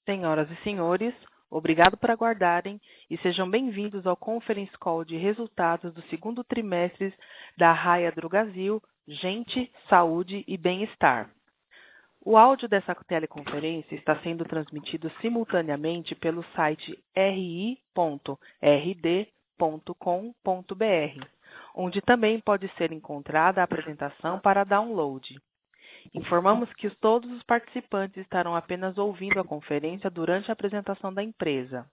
Senhoras e senhores, obrigado por aguardarem e sejam bem-vindos ao Conference Call de resultados do segundo trimestre da Raia Drogasil, Gente, Saúde e Bem-Estar. O áudio dessa teleconferência está sendo transmitido simultaneamente pelo site ri.rd.com.br, onde também pode ser encontrada a apresentação para download. Informamos que todos os participantes estarão apenas ouvindo a conferência durante a apresentação da empresa.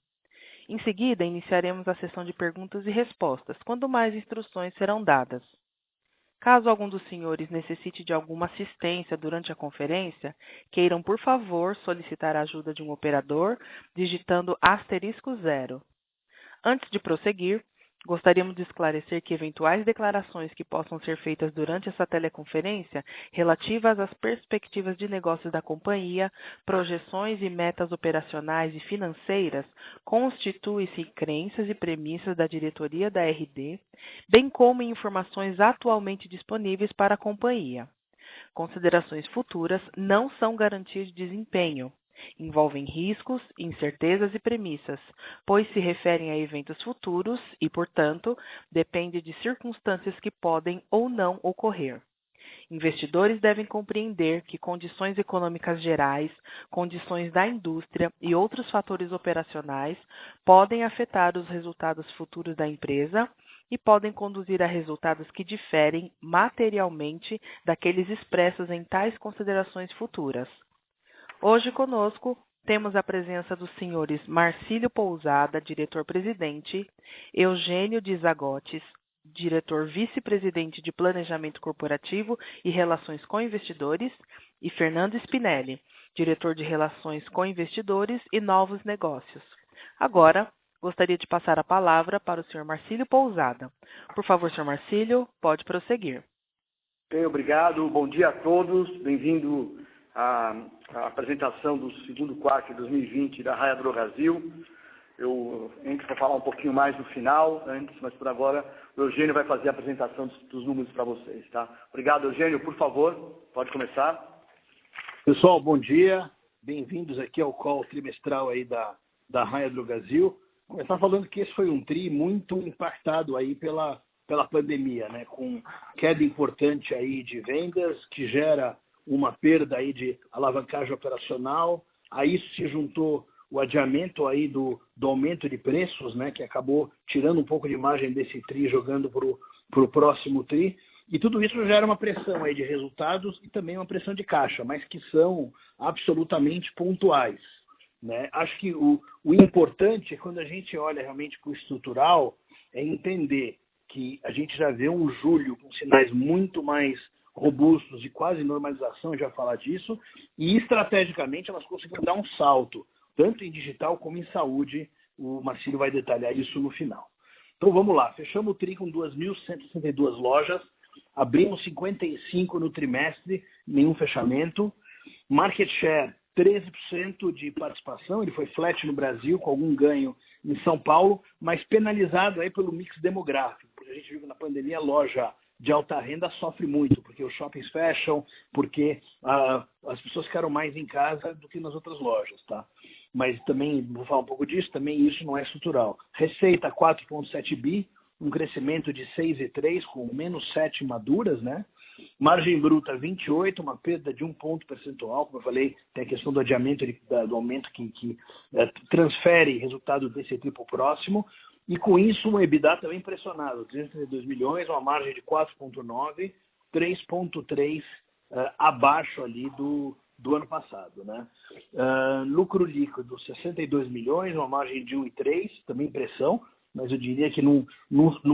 Em seguida, iniciaremos a sessão de perguntas e respostas, quando mais instruções serão dadas. Caso algum dos senhores necessite de alguma assistência durante a conferência, queiram, por favor, solicitar a ajuda de um operador, digitando *0. Antes de prosseguir, gostaríamos de esclarecer que eventuais declarações que possam ser feitas durante essa teleconferência relativas às perspectivas de negócios da companhia, projeções e metas operacionais e financeiras constituem-se em crenças e premissas da diretoria da RD, bem como em informações atualmente disponíveis para a companhia. Considerações futuras não são garantias de desempenho. Envolvem riscos, incertezas e premissas, pois se referem a eventos futuros e, portanto, depende de circunstâncias que podem ou não ocorrer. Investidores devem compreender que condições econômicas gerais, condições da indústria e outros fatores operacionais podem afetar os resultados futuros da empresa e podem conduzir a resultados que diferem materialmente daqueles expressos em tais considerações futuras. Hoje conosco temos a presença dos senhores Marcílio Pousada, diretor-presidente, Eugênio de Zagotes, diretor vice-presidente de Planejamento Corporativo e Relações com Investidores, e Fernando Spinelli, diretor de Relações com Investidores e Novos Negócios. Agora, gostaria de passar a palavra para o senhor Marcílio Pousada. Por favor, senhor Marcílio, pode prosseguir. Bem, obrigado. Bom dia a todos. Bem-vindo à apresentação do segundo quarto de 2020 da Raia Drogasil. Eu entro para falar um pouquinho mais no final, mas por agora o Eugênio vai fazer a apresentação dos números para vocês, tá? Obrigado, Eugênio. Por favor, pode começar. Pessoal, bom dia. Bem-vindos aqui ao call trimestral aí da Raia Drogasil. Começar falando que esse foi um TRI muito impactado aí pela pandemia, né? Com queda importante aí de vendas, que gera uma perda aí de alavancagem operacional. A isso se juntou o adiamento aí do aumento de preços, né? Que acabou tirando um pouco de margem desse TRI, jogando para o próximo TRI. E tudo isso gera uma pressão aí de resultados e também uma pressão de caixa, mas que são absolutamente pontuais, né? Acho que o importante é quando a gente olha realmente para o estrutural, é entender que a gente já vê um julho com sinais muito mais robustos, de quase normalização, já falar disso, e estrategicamente elas conseguiram dar um salto, tanto em digital como em saúde. O Marcílio vai detalhar isso no final. Então vamos lá, fechamos o TRI com 2.162 lojas, abrimos 55 no trimestre, nenhum fechamento, market share 13% de participação, ele foi flat no Brasil, com algum ganho em São Paulo, mas penalizado aí pelo mix demográfico, porque a gente viu que na pandemia a loja de alta renda sofre muito, porque os shoppings fecham, porque as pessoas ficaram mais em casa do que nas outras lojas, tá? Mas também, vou falar um pouco disso, também isso não é estrutural. Receita 4,7 bi, um crescimento de 6,3 com menos 7 maduras, né? Margem bruta 28, uma perda de 1 ponto percentual, como eu falei, tem a questão do adiamento do aumento que transfere resultado desse tipo próximo. E com isso, um EBITDA também impressionado, 332 milhões, uma margem de 4,9, 3,3 abaixo ali do ano passado, né? Lucro líquido, 62 milhões, uma margem de 1,3, também impressão, mas eu diria que no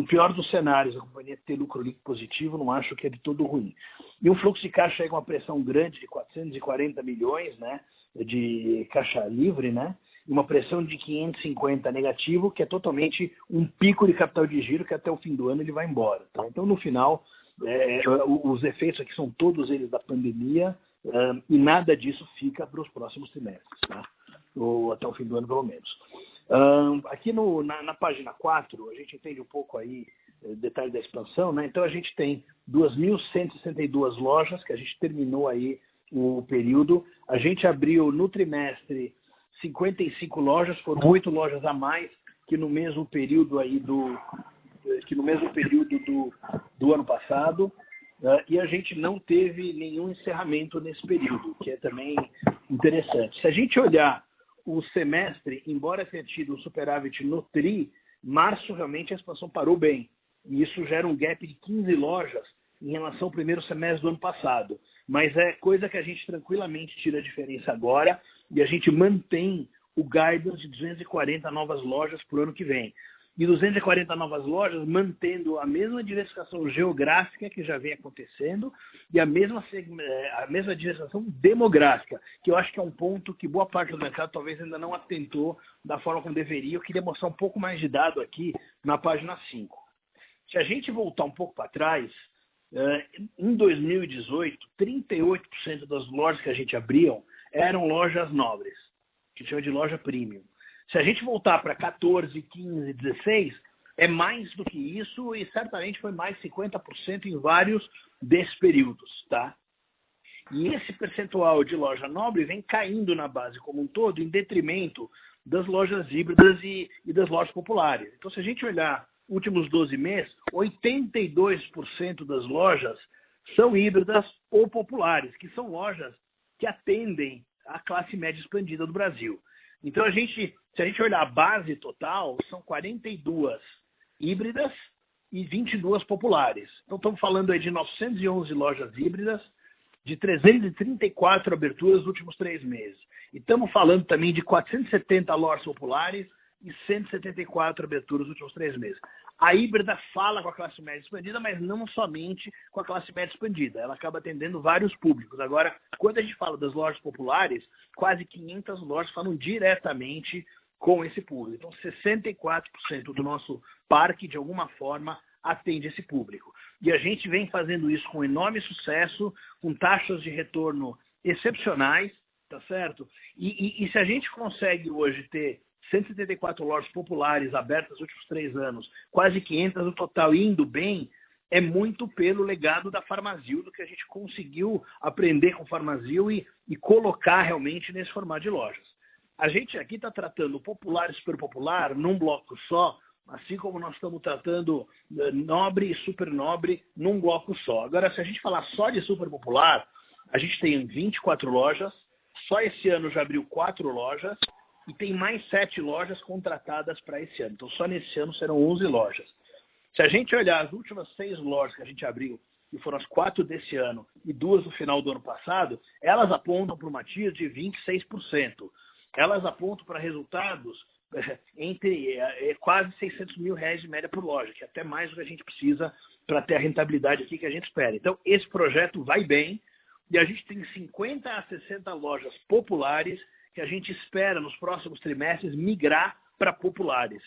pior dos cenários, a companhia ter lucro líquido positivo, não acho que é de todo ruim. E um fluxo de caixa aí com uma pressão grande de 440 milhões, né, de caixa livre, né? E uma pressão de 550 negativo, que é totalmente um pico de capital de giro que até o fim do ano ele vai embora. Tá? Então, no final, os efeitos aqui são todos eles da pandemia e nada disso fica para os próximos trimestres, tá? Ou até o fim do ano, pelo menos. Aqui na página 4, a gente entende um pouco aí detalhe da expansão, né? Então, a gente tem 2.162 lojas, que a gente terminou aí o período. A gente abriu no trimestre 55 lojas, foram 8 lojas a mais que no mesmo período aí do ano passado, e a gente não teve nenhum encerramento nesse período, que é também interessante. Se a gente olhar o semestre, embora tenha tido um superávit no TRI, março realmente a expansão parou bem, e isso gera um gap de 15 lojas em relação ao primeiro semestre do ano passado. Mas é coisa que a gente tranquilamente tira a diferença agora, e a gente mantém o guidance de 240 novas lojas para o ano que vem. E 240 novas lojas mantendo a mesma diversificação geográfica que já vem acontecendo e a mesma diversificação demográfica, que eu acho que é um ponto que boa parte do mercado talvez ainda não atentou da forma como deveria. Eu queria mostrar um pouco mais de dado aqui na página 5. Se a gente voltar um pouco para trás, em 2018, 38% das lojas que a gente abriam eram lojas nobres, que chama de loja premium. Se a gente voltar para 14, 15, 16, é mais do que isso e certamente foi mais 50% em vários desses períodos, tá? E esse percentual de loja nobre vem caindo na base como um todo em detrimento das lojas híbridas e das lojas populares. Então, se a gente olhar últimos 12 meses, 82% das lojas são híbridas ou populares, que são lojas que atendem a classe média expandida do Brasil. Então, se a gente olhar a base total, são 42 híbridas e 22 populares. Então, estamos falando aí de 911 lojas híbridas, de 334 aberturas nos últimos 3 meses. E estamos falando também de 470 lojas populares e 174 aberturas nos últimos 3 meses. A híbrida fala com a classe média expandida, mas não somente com a classe média expandida. Ela acaba atendendo vários públicos. Agora, quando a gente fala das lojas populares, quase 500 lojas falam diretamente com esse público. Então, 64% do nosso parque, de alguma forma, atende esse público. E a gente vem fazendo isso com enorme sucesso, com taxas de retorno excepcionais, tá certo? E se a gente consegue hoje ter 174 lojas populares abertas nos últimos 3 anos, quase 500 no total, indo bem, é muito pelo legado da Pharmazil, do que a gente conseguiu aprender com Pharmazil e colocar realmente nesse formato de lojas. A gente aqui está tratando popular e super popular num bloco só, assim como nós estamos tratando nobre e super nobre num bloco só. Agora, se a gente falar só de super popular, a gente tem 24 lojas, só esse ano já abriu 4 lojas, e tem mais 7 lojas contratadas para esse ano. Então, só nesse ano serão 11 lojas. Se a gente olhar as últimas 6 lojas que a gente abriu, que foram as 4 desse ano e 2 no final do ano passado, elas apontam para uma TIR de 26%. Elas apontam para resultados entre quase R$600 mil de média por loja, que é até mais do que a gente precisa para ter a rentabilidade aqui que a gente espera. Então, esse projeto vai bem e a gente tem 50 a 60 lojas populares que a gente espera nos próximos trimestres migrar para populares.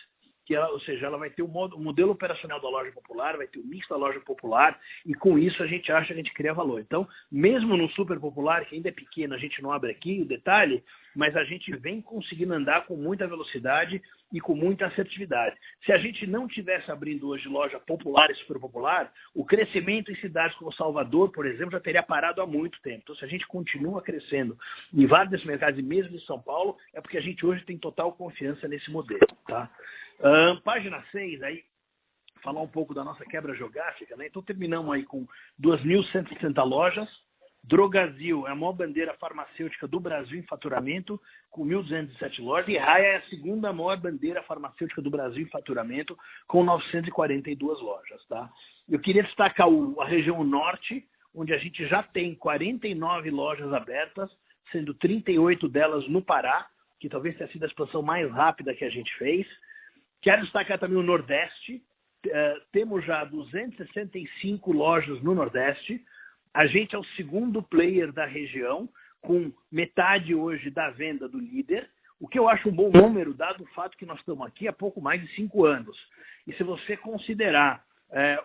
Ou seja, ela vai ter o modelo operacional da loja popular, vai ter o mix da loja popular, e com isso a gente acha que a gente cria valor. Então, mesmo no super popular, que ainda é pequeno, a gente não abre aqui o detalhe, mas a gente vem conseguindo andar com muita velocidade e com muita assertividade. Se a gente não tivesse abrindo hoje loja popular e super popular, o crescimento em cidades como Salvador, por exemplo, já teria parado há muito tempo. Então, se a gente continua crescendo em vários desses mercados, e mesmo em São Paulo, é porque a gente hoje tem total confiança nesse modelo, tá? Página 6, aí, falar um pouco da nossa quebra geográfica, né? Então, terminamos aí com 2.160 lojas. Drogasil é a maior bandeira farmacêutica do Brasil em faturamento, com 1.207 lojas, e Raia é a segunda maior bandeira farmacêutica do Brasil em faturamento, com 942 lojas. Tá? Eu queria destacar a região norte, onde a gente já tem 49 lojas abertas, sendo 38 delas no Pará, que talvez tenha sido a expansão mais rápida que a gente fez. Quero destacar também o Nordeste. Temos já 265 lojas no Nordeste. A gente é o segundo player da região, com metade hoje da venda do líder, o que eu acho um bom número, dado o fato que nós estamos aqui há pouco mais de 5 anos. E se você considerar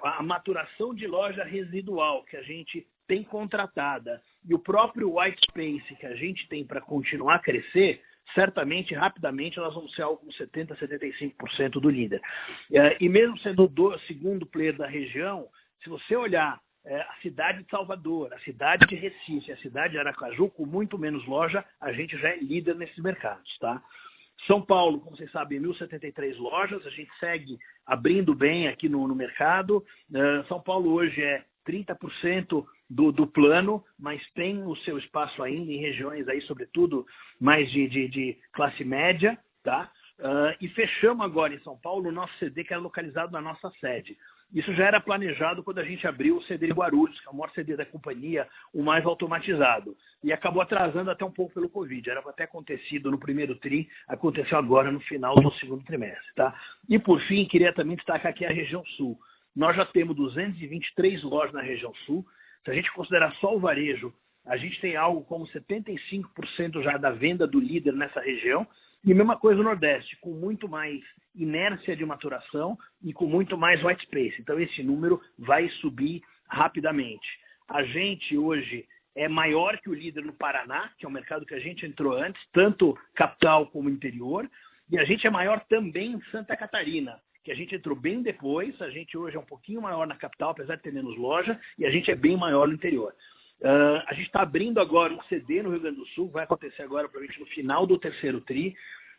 a maturação de loja residual que a gente tem contratada e o próprio white space que a gente tem para continuar a crescer, certamente, rapidamente, nós vamos ser algo com 70%, 75% do líder. E mesmo sendo o segundo player da região, se você olhar a cidade de Salvador, a cidade de Recife, a cidade de Aracaju, com muito menos loja, a gente já é líder nesses mercados, tá? São Paulo, como vocês sabem, 1.073 lojas, a gente segue abrindo bem aqui no mercado. São Paulo hoje é 30% do plano, mas tem o seu espaço ainda em regiões aí, sobretudo, mais de classe média, tá? E fechamos agora em São Paulo o nosso CD, que era localizado na nossa sede. Isso já era planejado quando a gente abriu o CD de Guarulhos, que é o maior CD da companhia, o mais automatizado. E acabou atrasando até um pouco pelo Covid. Era para ter acontecido no primeiro TRI, aconteceu agora no final do segundo trimestre. Tá? E, por fim, queria também destacar aqui a região sul. Nós já temos 223 lojas na região sul. Se a gente considerar só o varejo, a gente tem algo como 75% já da venda do líder nessa região. E a mesma coisa no Nordeste, com muito mais inércia de maturação e com muito mais white space. Então, esse número vai subir rapidamente. A gente hoje é maior que o líder no Paraná, que é um mercado que a gente entrou antes, tanto capital como interior. E a gente é maior também em Santa Catarina, que a gente entrou bem depois. A gente hoje é um pouquinho maior na capital, apesar de ter menos loja, e a gente é bem maior no interior. A gente está abrindo agora um CD no Rio Grande do Sul, vai acontecer agora provavelmente no final do terceiro TRI,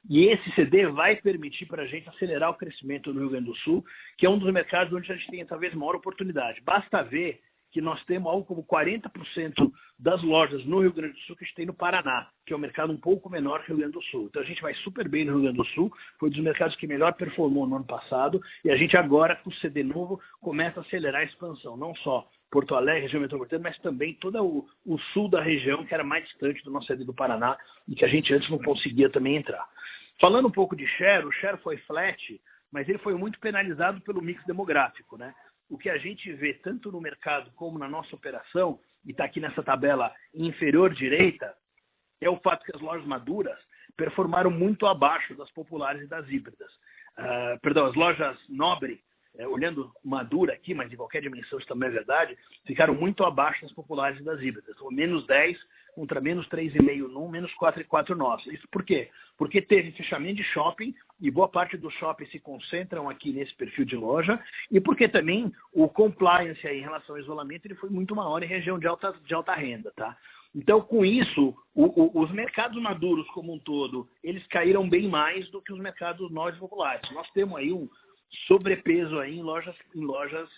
e esse CD vai permitir para a gente acelerar o crescimento no Rio Grande do Sul, que é um dos mercados onde a gente tem talvez maior oportunidade. Basta ver que nós temos algo como 40% das lojas no Rio Grande do Sul que a gente tem no Paraná, que é um mercado um pouco menor que o Rio Grande do Sul. Então a gente vai super bem no Rio Grande do Sul, foi um dos mercados que melhor performou no ano passado, e a gente agora, com o CD novo, começa a acelerar a expansão, não só Porto Alegre, região metropolitana, mas também todo o sul da região, que era mais distante do nosso CD do Paraná, e que a gente antes não conseguia também entrar. Falando um pouco de share, o share foi flat, mas ele foi muito penalizado pelo mix demográfico, né? O que a gente vê tanto no mercado como na nossa operação, e está aqui nessa tabela inferior direita, é o fato que as lojas maduras performaram muito abaixo das populares e das híbridas. As lojas nobre, olhando madura aqui, mas em qualquer dimensão isso também é verdade, ficaram muito abaixo das populares e das híbridas. Então, menos 10 contra menos 3,5 num, menos 4,4 nosso. Isso por quê? Porque teve fechamento de shopping e boa parte dos shoppings se concentram aqui nesse perfil de loja, e porque também o compliance aí em relação ao isolamento ele foi muito maior em região de alta renda, tá? Então, com isso, os mercados maduros como um todo, eles caíram bem mais do que os mercados nós populares. Nós temos aí um sobrepeso aí em lojas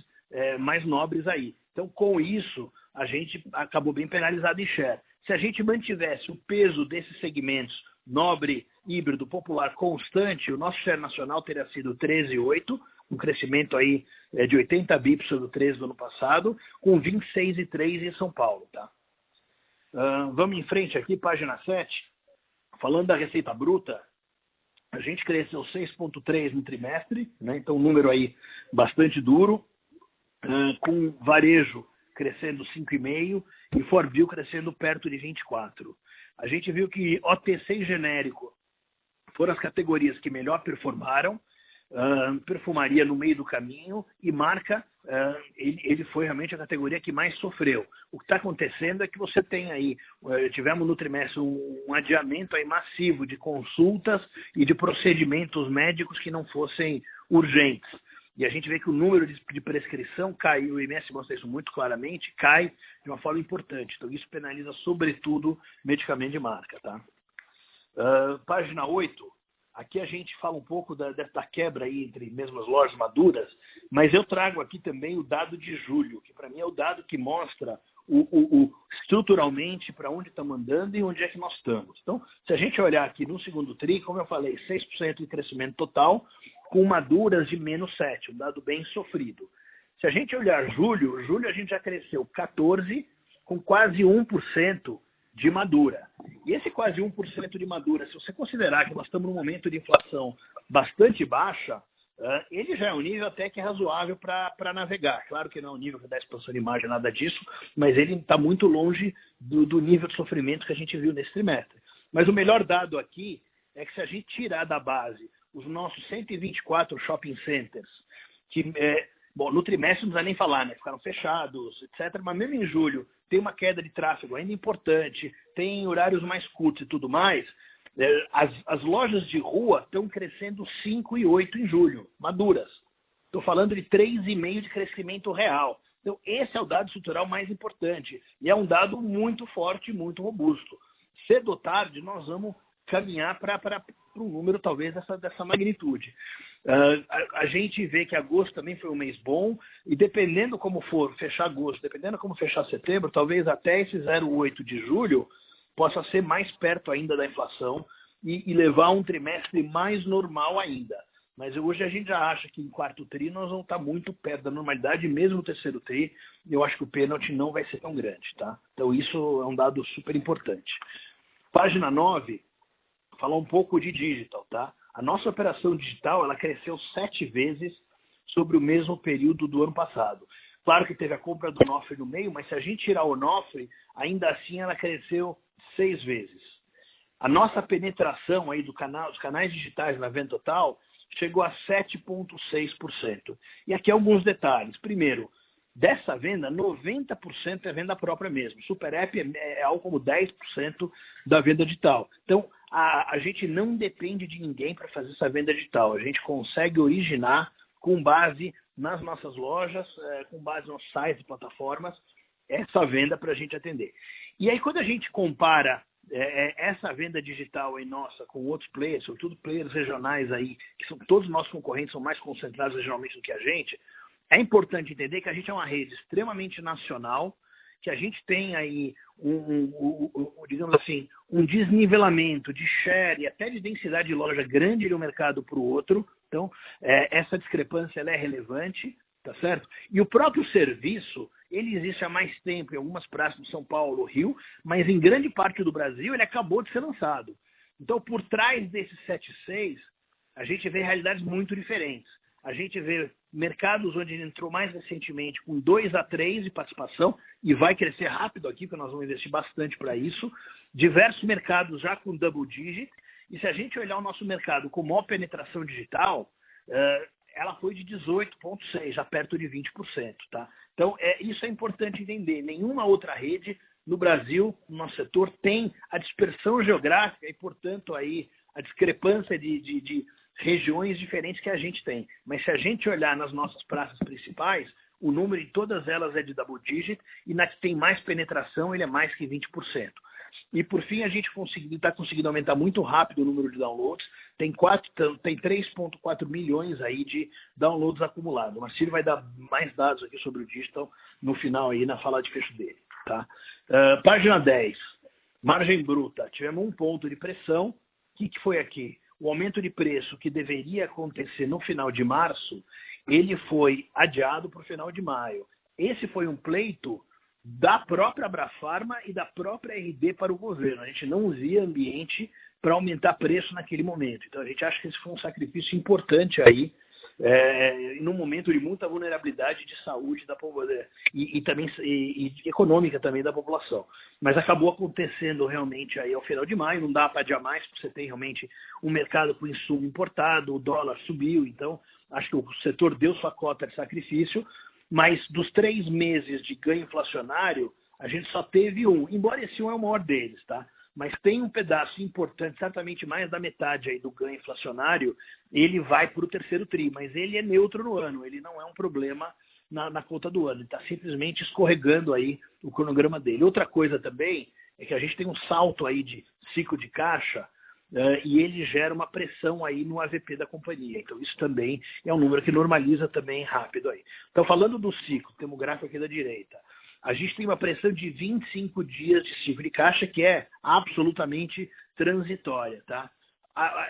mais nobres aí. Então, com isso, a gente acabou bem penalizado em share. Se a gente mantivesse o peso desses segmentos nobre, híbrido, popular constante, o nosso share nacional teria sido 13,8, um crescimento aí de 80 bips sobre o 13 do ano passado, com 26,3 em São Paulo, tá? Vamos em frente aqui, página 7. Falando da receita bruta, a gente cresceu 6,3 no trimestre, né? Então um número aí bastante duro, com varejo crescendo 5,5 e Forbil crescendo perto de 24. A gente viu que OTC e genérico foram as categorias que melhor performaram, perfumaria no meio do caminho e marca, ele foi realmente a categoria que mais sofreu. O que está acontecendo é que você tem aí, tivemos no trimestre um adiamento aí massivo de consultas e de procedimentos médicos que não fossem urgentes. E a gente vê que o número de prescrição caiu, o IMS mostra isso muito claramente, cai de uma forma importante. Então isso penaliza sobretudo medicamento de marca, tá? Página 8. Aqui a gente fala um pouco da quebra aí entre mesmo as lojas maduras, mas eu trago aqui também o dado de julho, que para mim é o dado que mostra estruturalmente para onde estamos andando e onde é que nós estamos. Então, se a gente olhar aqui no segundo TRI, como eu falei, 6% de crescimento total, com maduras de menos 7%, um dado bem sofrido. Se a gente olhar julho a gente já cresceu 14%, com quase 1% de madura. E esse quase 1% de madura, se você considerar que nós estamos num momento de inflação bastante baixa, ele já é um nível até que é razoável para navegar. Claro que não é um nível que dá expansão de margem, nada disso, mas ele está muito longe do nível de sofrimento que a gente viu nesse trimestre. Mas o melhor dado aqui é que se a gente tirar da base os nossos 124 shopping centers, que no trimestre não precisa nem falar, né? Ficaram fechados, etc. Mas mesmo em julho tem uma queda de tráfego ainda importante, tem horários mais curtos e tudo mais. As lojas de rua estão crescendo 5 e 8 em julho, maduras. Estou falando de 3,5 de crescimento real. Então, esse é o dado estrutural mais importante e é um dado muito forte, muito robusto. Cedo ou tarde, nós vamos caminhar para um número talvez dessa magnitude. A gente vê que agosto também foi um mês bom e dependendo como for fechar agosto, dependendo como fechar setembro, talvez até esse 0,8 de julho possa ser mais perto ainda da inflação e levar um trimestre mais normal ainda. Mas hoje a gente já acha que em quarto tri nós vamos estar muito perto da normalidade, mesmo no terceiro tri, eu acho que o pênalti não vai ser tão grande, tá? Então isso é um dado super importante. Página 9, falar um pouco de digital, tá? A nossa operação digital, ela cresceu 7 vezes sobre o mesmo período do ano passado. Claro que teve a compra do Onofre no meio, mas se a gente tirar o Onofre, ainda assim ela cresceu 6 vezes. A nossa penetração aí dos canais digitais na venda total chegou a 7,6%. E aqui alguns detalhes. Primeiro, dessa venda, 90% é venda própria mesmo. Super App é algo como 10% da venda digital. Então, a gente não depende de ninguém para fazer essa venda digital. A gente consegue originar com base nas nossas lojas, com base nos sites e plataformas, essa venda para a gente atender. E aí, quando a gente compara essa venda digital aí nossa com outros players, sobretudo players regionais aí, que são todos os nossos concorrentes, são mais concentrados regionalmente do que a gente, é importante entender que a gente é uma rede extremamente nacional, que a gente tem aí digamos assim, um desnivelamento de share e até de densidade de loja grande de um mercado para o outro. Então, essa discrepância ela é relevante, tá certo? E o próprio serviço, ele existe há mais tempo em algumas praças de São Paulo, Rio, mas em grande parte do Brasil ele acabou de ser lançado. Então, por trás desses 7,6, a gente vê realidades muito diferentes. A gente vê mercados onde ele entrou mais recentemente com 2 a 3 de participação e vai crescer rápido aqui, porque nós vamos investir bastante para isso. Diversos mercados já com double digit. E se a gente olhar o nosso mercado com maior penetração digital, ela foi de 18,6%, já perto de 20%. Tá? Então, isso é importante entender. Nenhuma outra rede no Brasil, no nosso setor, tem a dispersão geográfica e, portanto, aí, a discrepância de regiões diferentes que a gente tem. Mas se a gente olhar nas nossas praças principais, o número em todas elas é de double digit e na que tem mais penetração ele é mais que 20%. E por fim a gente está conseguindo aumentar muito rápido o número de downloads, tem 3,4 milhões aí de downloads acumulados. O Marcílio vai dar mais dados aqui sobre o digital no final aí na fala de fecho dele. Tá? Página 10, margem bruta, tivemos um ponto de pressão. O que foi aqui? O aumento de preço que deveria acontecer no final de março, ele foi adiado para o final de maio. Esse foi um pleito da própria Abrafarma e da própria RD para o governo. A gente não via ambiente para aumentar preço naquele momento. Então a gente acha que esse foi um sacrifício importante aí, num momento de muita vulnerabilidade de saúde da população e também econômica também da população. Mas acabou acontecendo realmente aí ao final de maio, não dá para adiar mais, porque você tem realmente um mercado com insumo importado, o dólar subiu, então acho que o setor deu sua cota de sacrifício, mas dos 3 meses de ganho inflacionário, a gente só teve um, embora esse um é o maior deles, tá? Mas tem um pedaço importante, certamente mais da metade aí do ganho inflacionário, ele vai para o terceiro tri, mas ele é neutro no ano, ele não é um problema na conta do ano, ele está simplesmente escorregando aí o cronograma dele. Outra coisa também é que a gente tem um salto aí de ciclo de caixa e ele gera uma pressão aí no AVP da companhia, então isso também é um número que normaliza também rápido aí. Então falando do ciclo, temos o gráfico aqui da direita, a gente tem uma pressão de 25 dias de ciclo de caixa que é absolutamente transitória, tá?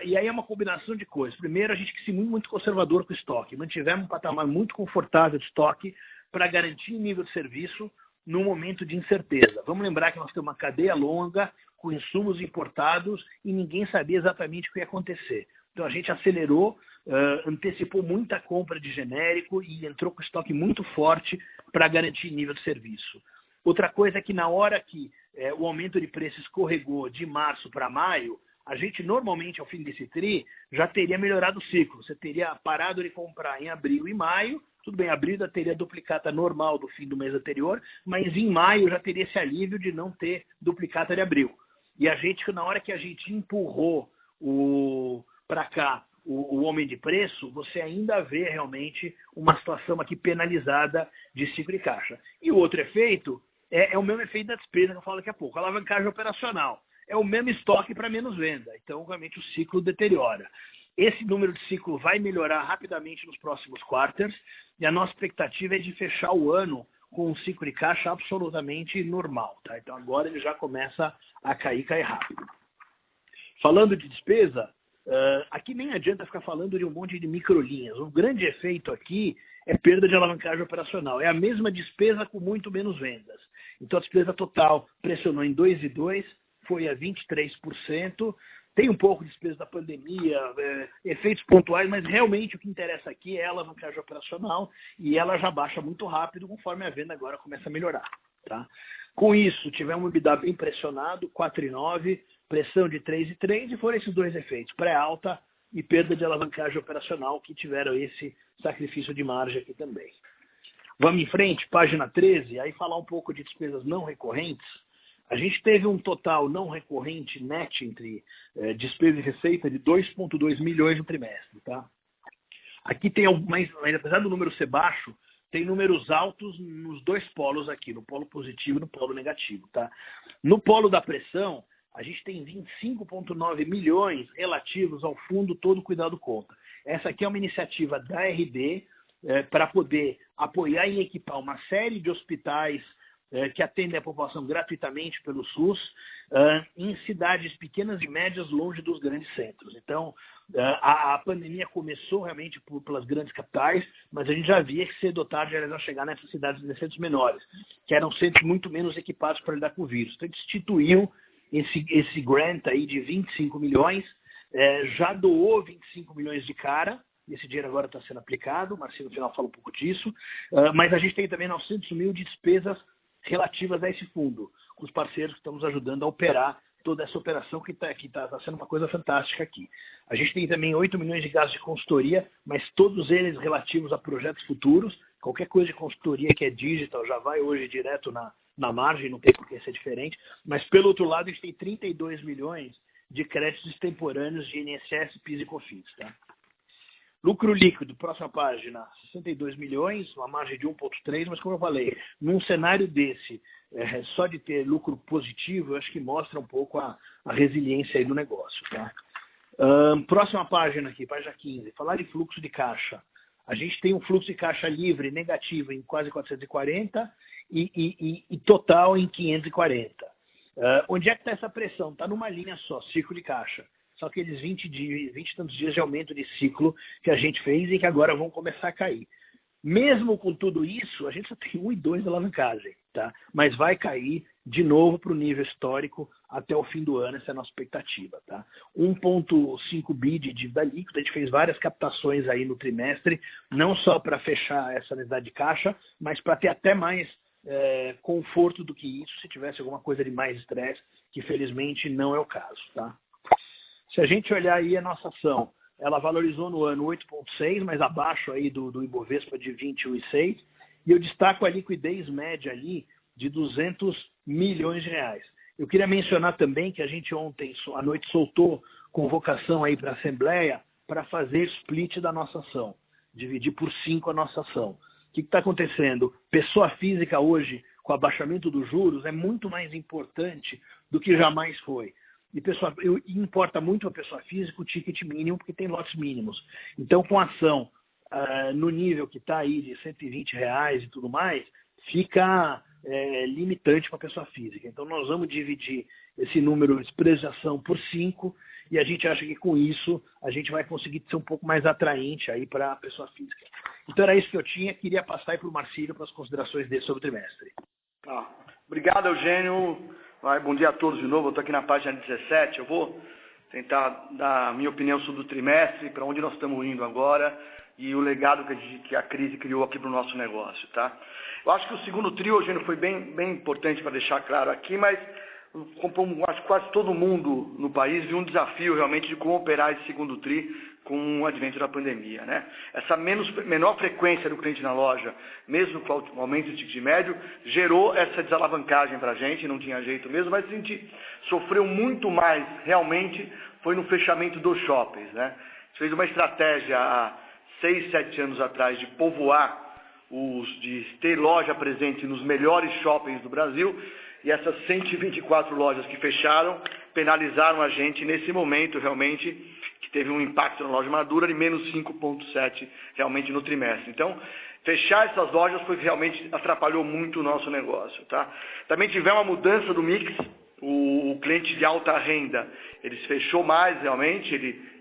E aí é uma combinação de coisas. Primeiro, a gente quis ser muito conservador com o estoque. Mantivemos um patamar muito confortável de estoque para garantir o nível de serviço num momento de incerteza. Vamos lembrar que nós temos uma cadeia longa com insumos importados e ninguém sabia exatamente o que ia acontecer. Então a gente acelerou, antecipou muita compra de genérico e entrou com estoque muito forte para garantir nível de serviço. Outra coisa é que na hora que o aumento de preço escorregou de março para maio, a gente normalmente, ao fim desse tri, já teria melhorado o ciclo. Você teria parado de comprar em abril e maio, tudo bem, abril já teria a duplicata normal do fim do mês anterior, mas em maio já teria esse alívio de não ter duplicata de abril. E a gente, na hora que a gente empurrou para cá o homem de preço, você ainda vê realmente uma situação aqui penalizada de ciclo de caixa. E o outro efeito é o mesmo efeito da despesa que eu falo daqui a pouco, a alavancagem operacional. É o mesmo estoque para menos venda, então realmente o ciclo deteriora. Esse número de ciclo vai melhorar rapidamente nos próximos quarters e a nossa expectativa é de fechar o ano com um ciclo de caixa absolutamente normal. Tá? Então agora ele já começa a cair rápido. Falando de despesa, aqui nem adianta ficar falando de um monte de microlinhas. O grande efeito aqui é perda de alavancagem operacional. É a mesma despesa com muito menos vendas. Então a despesa total pressionou em 2,2%, foi a 23%. Tem um pouco de despesa da pandemia, efeitos pontuais, mas realmente o que interessa aqui é a alavancagem operacional e ela já baixa muito rápido conforme a venda agora começa a melhorar. Tá? Com isso, tivemos um EBITDA bem pressionado, 4,9%, pressão de 3,3% e foram esses dois efeitos, pré-alta e perda de alavancagem operacional que tiveram esse sacrifício de margem aqui também. Vamos em frente, página 13, aí falar um pouco de despesas não recorrentes. A gente teve um total não recorrente net entre despesa e receita de 2,2 milhões no trimestre. Tá? Aqui tem, mas apesar do número ser baixo, tem números altos nos dois polos aqui, no polo positivo e no polo negativo. Tá? No polo da pressão, a gente tem 25,9 milhões relativos ao Fundo Todo Cuidado Conta. Essa aqui é uma iniciativa da RD para poder apoiar e equipar uma série de hospitais que atendem a população gratuitamente pelo SUS, em cidades pequenas e médias longe dos grandes centros. Então, a pandemia começou realmente pelas grandes capitais, mas a gente já via que cedo ou tarde elas iam chegar nessas cidades de centros menores, que eram centros muito menos equipados para lidar com o vírus. Então, a gente instituiu esse grant aí de 25 milhões, já doou 25 milhões de cara, esse dinheiro agora está sendo aplicado, o Marcinho no final fala um pouco disso, mas a gente tem também 900 mil de despesas relativas a esse fundo, com os parceiros que estamos ajudando a operar toda essa operação que está sendo uma coisa fantástica aqui. A gente tem também 8 milhões de gastos de consultoria, mas todos eles relativos a projetos futuros. Qualquer coisa de consultoria que é digital já vai hoje direto na margem, não tem por que ser diferente. Mas, pelo outro lado, a gente tem 32 milhões de créditos extemporâneos de INSS, PIS e COFINS. Tá? Lucro líquido, próxima página, 62 milhões, uma margem de 1,3, mas como eu falei, num cenário desse, só de ter lucro positivo, eu acho que mostra um pouco a resiliência aí do negócio. Tá? Próxima página aqui, página 15, falar de fluxo de caixa. A gente tem um fluxo de caixa livre negativo em quase 440 e total em 540. Onde é que está essa pressão? Está numa linha só, ciclo de caixa. Só aqueles 20 e tantos dias de aumento de ciclo que a gente fez e que agora vão começar a cair. Mesmo com tudo isso, a gente só tem 1 e 2 de alavancagem, tá? Mas vai cair de novo para o nível histórico até o fim do ano, essa é a nossa expectativa. Tá? 1,5 bi de dívida líquida, a gente fez várias captações aí no trimestre, não só para fechar essa necessidade de caixa, mas para ter até mais conforto do que isso, se tivesse alguma coisa de mais estresse, que felizmente não é o caso. Tá? Se a gente olhar aí a nossa ação, ela valorizou no ano 8,6, mas abaixo aí do Ibovespa de 21,6, e eu destaco a liquidez média ali de 200 milhões de reais. Eu queria mencionar também que a gente ontem à noite soltou convocação aí para a Assembleia para fazer split da nossa ação, dividir por 5 a nossa ação. O que está acontecendo? Pessoa física hoje, com o abaixamento dos juros, é muito mais importante do que jamais foi. E importa muito a pessoa física o ticket mínimo, porque tem lotes mínimos. Então, com a ação no nível que está aí de R$120 e tudo mais, fica limitante para a pessoa física. Então, nós vamos dividir esse número de preço de ação por 5 e a gente acha que com isso a gente vai conseguir ser um pouco mais atraente aí para a pessoa física. Então, era isso que eu tinha. Queria passar aí para o Marcílio para as considerações dele sobre o trimestre. Obrigado, Eugênio. Bom dia a todos de novo. Eu estou aqui na página 17. Eu vou tentar dar a minha opinião sobre o trimestre, para onde nós estamos indo agora e o legado que a crise criou aqui para o nosso negócio. Tá? Eu acho que o segundo tri, Eugênio, foi bem importante para deixar claro aqui, mas acho que quase todo mundo no país viu um desafio realmente de como operar esse segundo tri com o advento da pandemia. Né? Essa menor frequência do cliente na loja, mesmo com o aumento do ticket médio, gerou essa desalavancagem para a gente, não tinha jeito mesmo, mas a gente sofreu muito mais realmente foi no fechamento dos shoppings. Né? fez uma estratégia há 6, 7 anos atrás de povoar, de ter loja presente nos melhores shoppings do Brasil, e essas 124 lojas que fecharam penalizaram a gente nesse momento, realmente, que teve um impacto na loja madura de menos 5,7% realmente no trimestre. Então, fechar essas lojas foi realmente atrapalhou muito o nosso negócio. Tá? Também tivemos uma mudança do mix, o cliente de alta renda, ele fechou mais realmente,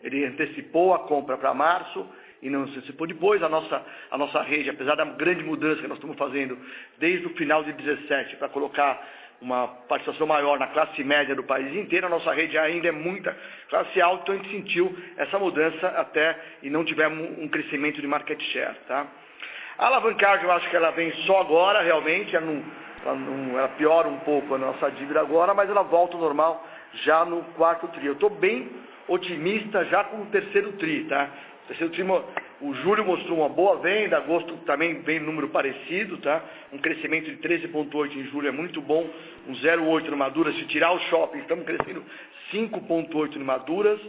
ele antecipou a compra para março, e não se antecipou depois. A nossa rede, apesar da grande mudança que nós estamos fazendo desde o final de 2017 para colocar uma participação maior na classe média do país inteiro, a nossa rede ainda é muita classe alta, então a gente sentiu essa mudança até e não tivemos um crescimento de market share. Tá? A alavancagem, eu acho que ela vem só agora, realmente, ela piora um pouco a nossa dívida agora, mas ela volta ao normal já no quarto tri. Eu estou bem otimista já com o terceiro tri, tá? O terceiro tri, o julho mostrou uma boa venda, agosto também vem número parecido, tá? Um crescimento de 13,8 em julho é muito bom, um 0,8 no Maduras, se tirar o shopping, estamos crescendo 5,8 em Maduras,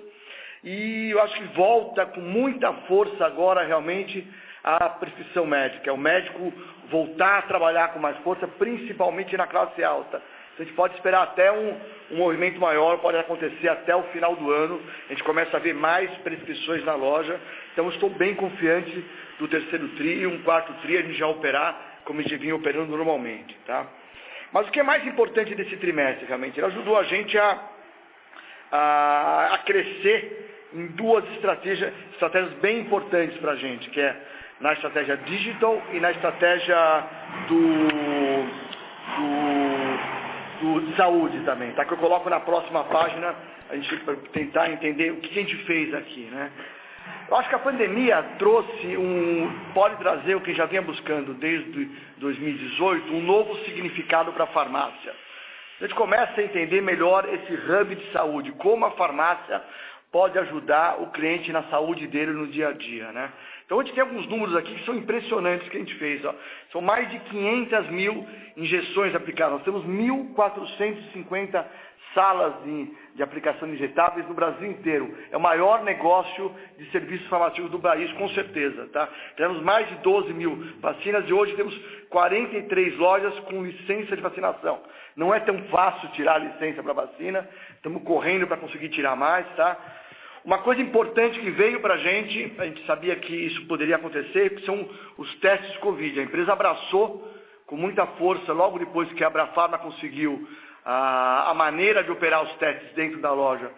e eu acho que volta com muita força agora realmente a prescrição médica, é o médico voltar a trabalhar com mais força, principalmente na classe alta. A gente pode esperar até um movimento maior, pode acontecer até o final do ano, a gente começa a ver mais prescrições na loja, então eu estou bem confiante do terceiro tri, e um quarto tri a gente já operar como a gente vinha operando normalmente. Tá? Mas o que é mais importante desse trimestre, realmente, ele ajudou a gente a crescer em duas estratégias bem importantes para a gente, que é na estratégia digital e na estratégia de saúde também, tá? Que eu coloco na próxima página, a gente para tentar entender o que a gente fez aqui, né? Eu acho que a pandemia pode trazer o que já vinha buscando desde 2018, um novo significado para a farmácia. A gente começa a entender melhor esse hub de saúde, como a farmácia pode ajudar o cliente na saúde dele no dia a dia, né? Então a gente tem alguns números aqui que são impressionantes que a gente fez, ó. São mais de 500 mil injeções aplicadas, nós temos 1.450 salas de aplicação de injetáveis no Brasil inteiro. É o maior negócio de serviços farmacêuticos do país, com certeza, tá? Temos mais de 12 mil vacinas e hoje temos 43 lojas com licença de vacinação. Não é tão fácil tirar a licença para vacina, estamos correndo para conseguir tirar mais, tá? Uma coisa importante que veio para a gente sabia que isso poderia acontecer, que são os testes de Covid. A empresa abraçou com muita força, logo depois que a Abrafarma conseguiu a maneira de operar os testes dentro da loja,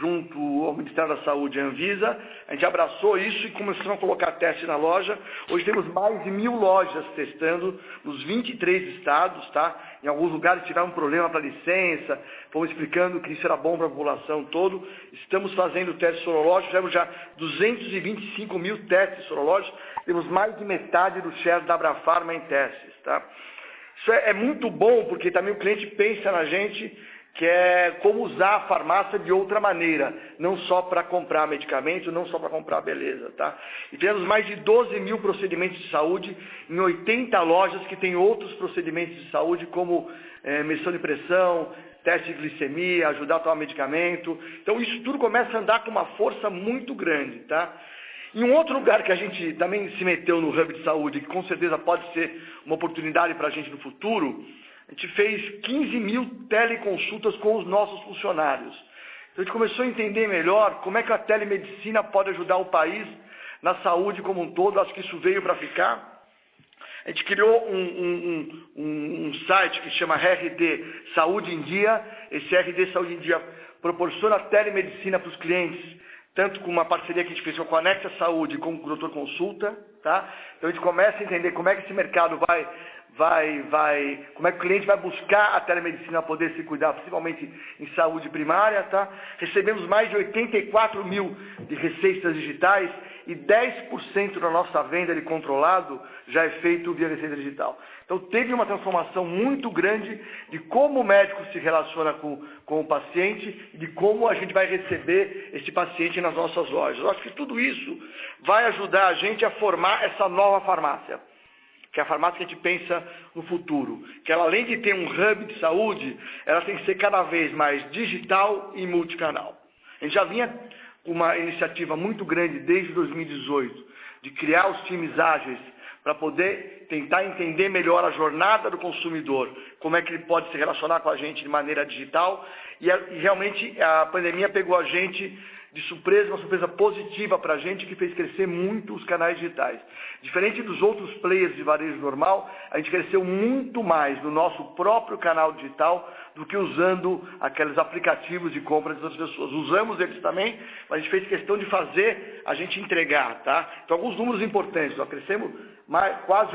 junto ao Ministério da Saúde e a Anvisa, a gente abraçou isso e começou a colocar testes na loja. Hoje temos mais de 1.000 lojas testando nos 23 estados, tá? Em alguns lugares tiveram um problema para licença, fomos explicando que isso era bom para a população toda. Estamos fazendo testes sorológicos, tivemos já 225 mil testes sorológicos, temos mais de metade do share da Abrafarma em testes, tá? Isso é muito bom, porque também o cliente pensa na gente, que é como usar a farmácia de outra maneira, não só para comprar medicamento, não só para comprar beleza, tá? E temos mais de 12 mil procedimentos de saúde em 80 lojas que têm outros procedimentos de saúde, como medição de pressão, teste de glicemia, ajudar a tomar medicamento. Então isso tudo começa a andar com uma força muito grande, tá? Em um outro lugar que a gente também se meteu no hub de saúde, que com certeza pode ser uma oportunidade para a gente no futuro, a gente fez 15 mil teleconsultas com os nossos funcionários. Então a gente começou a entender melhor como é que a telemedicina pode ajudar o país na saúde como um todo. Acho que isso veio para ficar. A gente criou um site que chama RD Saúde em Dia. Esse RD Saúde em Dia proporciona telemedicina para os clientes, tanto com uma parceria que a gente fez com a Conexa Saúde como com o Doutor Consulta, tá? Então a gente começa a entender como é que esse mercado como é que o cliente vai buscar a telemedicina para poder se cuidar, principalmente em saúde primária, tá? Recebemos mais de 84 mil de receitas digitais e 10% da nossa venda de controlado já é feito via receita digital. Então teve uma transformação muito grande de como o médico se relaciona com o paciente e de como a gente vai receber esse paciente nas nossas lojas. Eu acho que tudo isso vai ajudar a gente a formar essa nova farmácia, que é a farmácia que a gente pensa no futuro, que ela, além de ter um hub de saúde, ela tem que ser cada vez mais digital e multicanal. A gente já vinha uma iniciativa muito grande desde 2018 de criar os times ágeis para poder tentar entender melhor a jornada do consumidor, como é que ele pode se relacionar com a gente de maneira digital, e realmente a pandemia pegou a gente de surpresa, uma surpresa positiva para a gente, que fez crescer muito os canais digitais. Diferente dos outros players de varejo normal, a gente cresceu muito mais no nosso próprio canal digital do que usando aqueles aplicativos de compra das outras pessoas. Usamos eles também, mas a gente fez questão de fazer a gente entregar, tá? Então, alguns números importantes. Nós crescemos quase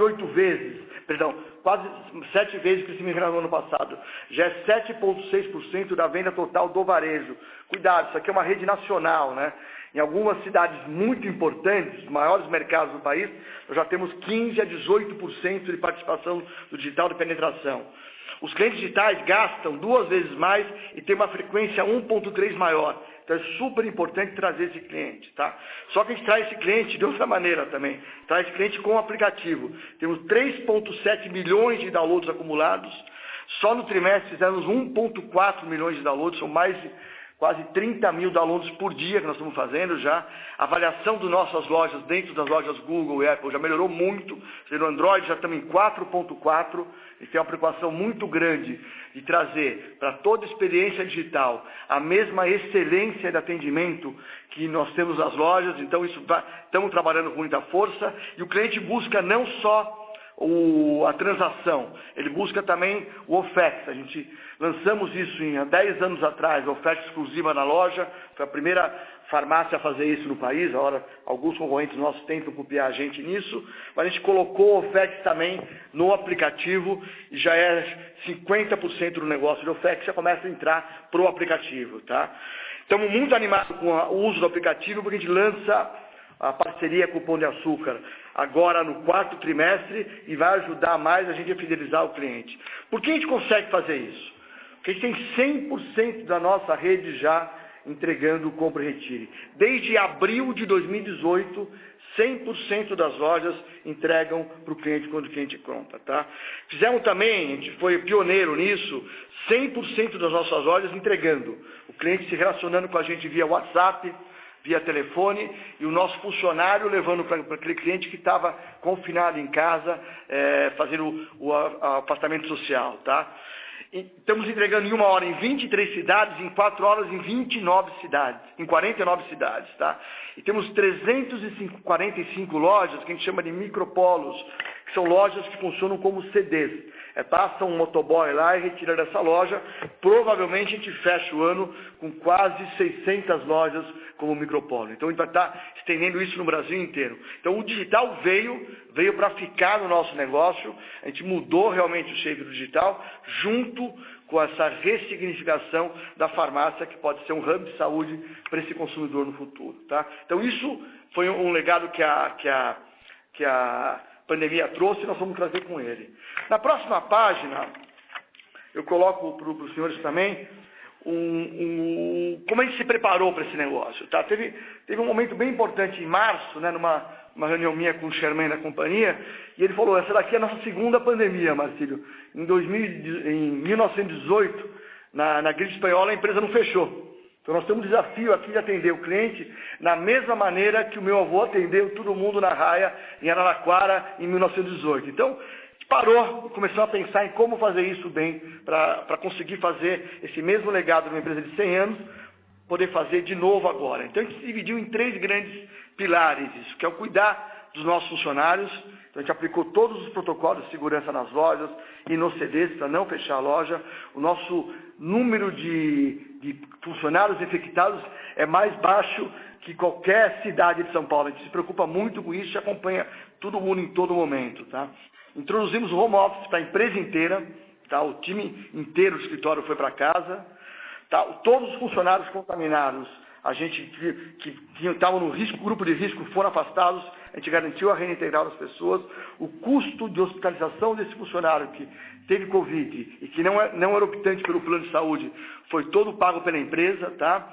7 vezes o crescimento no ano passado. Já é 7,6% da venda total do varejo. Cuidado, isso aqui é uma rede nacional, né? Em algumas cidades muito importantes, os maiores mercados do país, nós já temos 15% a 18% de participação do digital de penetração. Os clientes digitais gastam 2 vezes mais e tem uma frequência 1,3 maior. Então é super importante trazer esse cliente, tá? Só que a gente traz esse cliente de outra maneira também. Traz esse cliente com o aplicativo. Temos 3,7 milhões de downloads acumulados. Só no trimestre fizemos 1,4 milhões de downloads, são mais de quase 30 mil downloads por dia que nós estamos fazendo já. A avaliação das nossas lojas, dentro das lojas Google e Apple, já melhorou muito. No Android já estamos em 4.4, e tem uma preocupação muito grande de trazer para toda experiência digital a mesma excelência de atendimento que nós temos nas lojas. Então, estamos trabalhando com muita força, e o cliente busca não só a transação, ele busca também o OFAX. A gente lançamos isso há 10 anos atrás, a oferta exclusiva na loja, foi a primeira farmácia a fazer isso no país. Agora, alguns concorrentes nossos tentam copiar a gente nisso, mas a gente colocou o OFAX também no aplicativo, e já é 50% do negócio de OFAX, já começa a entrar para o aplicativo, tá? Estamos muito animados com o uso do aplicativo, porque a gente lança a parceria com o Pão de Açúcar agora no 4º trimestre, e vai ajudar mais a gente a fidelizar o cliente. Por que a gente consegue fazer isso? Porque a gente tem 100% da nossa rede já entregando o Compre e Retire. Desde abril de 2018, 100% das lojas entregam para o cliente quando o cliente compra, tá? Fizemos também, a gente foi pioneiro nisso, 100% das nossas lojas entregando. O cliente se relacionando com a gente via WhatsApp, via telefone, e o nosso funcionário levando para aquele cliente que estava confinado em casa, fazendo o afastamento social, tá? E estamos entregando em 1 hora em 23 cidades, em 4 horas em 29 cidades, em 49 cidades, tá? E temos 345 lojas que a gente chama de micropolos, que são lojas que funcionam como CDs. Passa um motoboy lá e retira dessa loja. Provavelmente a gente fecha o ano com quase 600 lojas como micropolo. Então a gente vai estar estendendo isso no Brasil inteiro. Então o digital veio para ficar no nosso negócio. A gente mudou realmente o shape do digital, junto com essa ressignificação da farmácia, que pode ser um hub de saúde para esse consumidor no futuro, tá? Então isso foi um legado que a pandemia trouxe, e nós vamos trazer com ele. Na próxima página, eu coloco para os senhores também como a gente se preparou para esse negócio, tá? Teve um momento bem importante em março, né, numa reunião minha com o Sherman da companhia, e ele falou: essa daqui é a nossa segunda pandemia, Marcílio. Em 1918, na gripe espanhola, a empresa não fechou. Então nós temos um desafio aqui de atender o cliente da mesma maneira que o meu avô atendeu todo mundo na Raia, em Araraquara, em 1918. Então, a gente parou e começou a pensar em como fazer isso bem, para conseguir fazer esse mesmo legado de uma empresa de 100 anos, poder fazer de novo agora. Então a gente se dividiu em 3 grandes pilares, isso, que é o cuidar dos nossos funcionários. Então a gente aplicou todos os protocolos de segurança nas lojas e nos CDs para não fechar a loja. O nosso número de funcionários infectados é mais baixo que qualquer cidade de São Paulo. A gente se preocupa muito com isso e acompanha todo mundo em todo momento, tá? Introduzimos o home office para a empresa inteira, tá? O time inteiro do escritório foi para casa, tá? Todos os funcionários contaminados, a gente que estavam no grupo de risco, foram afastados. A gente garantiu a renda integral das pessoas. O custo de hospitalização desse funcionário que teve Covid e que não era optante pelo plano de saúde foi todo pago pela empresa, tá?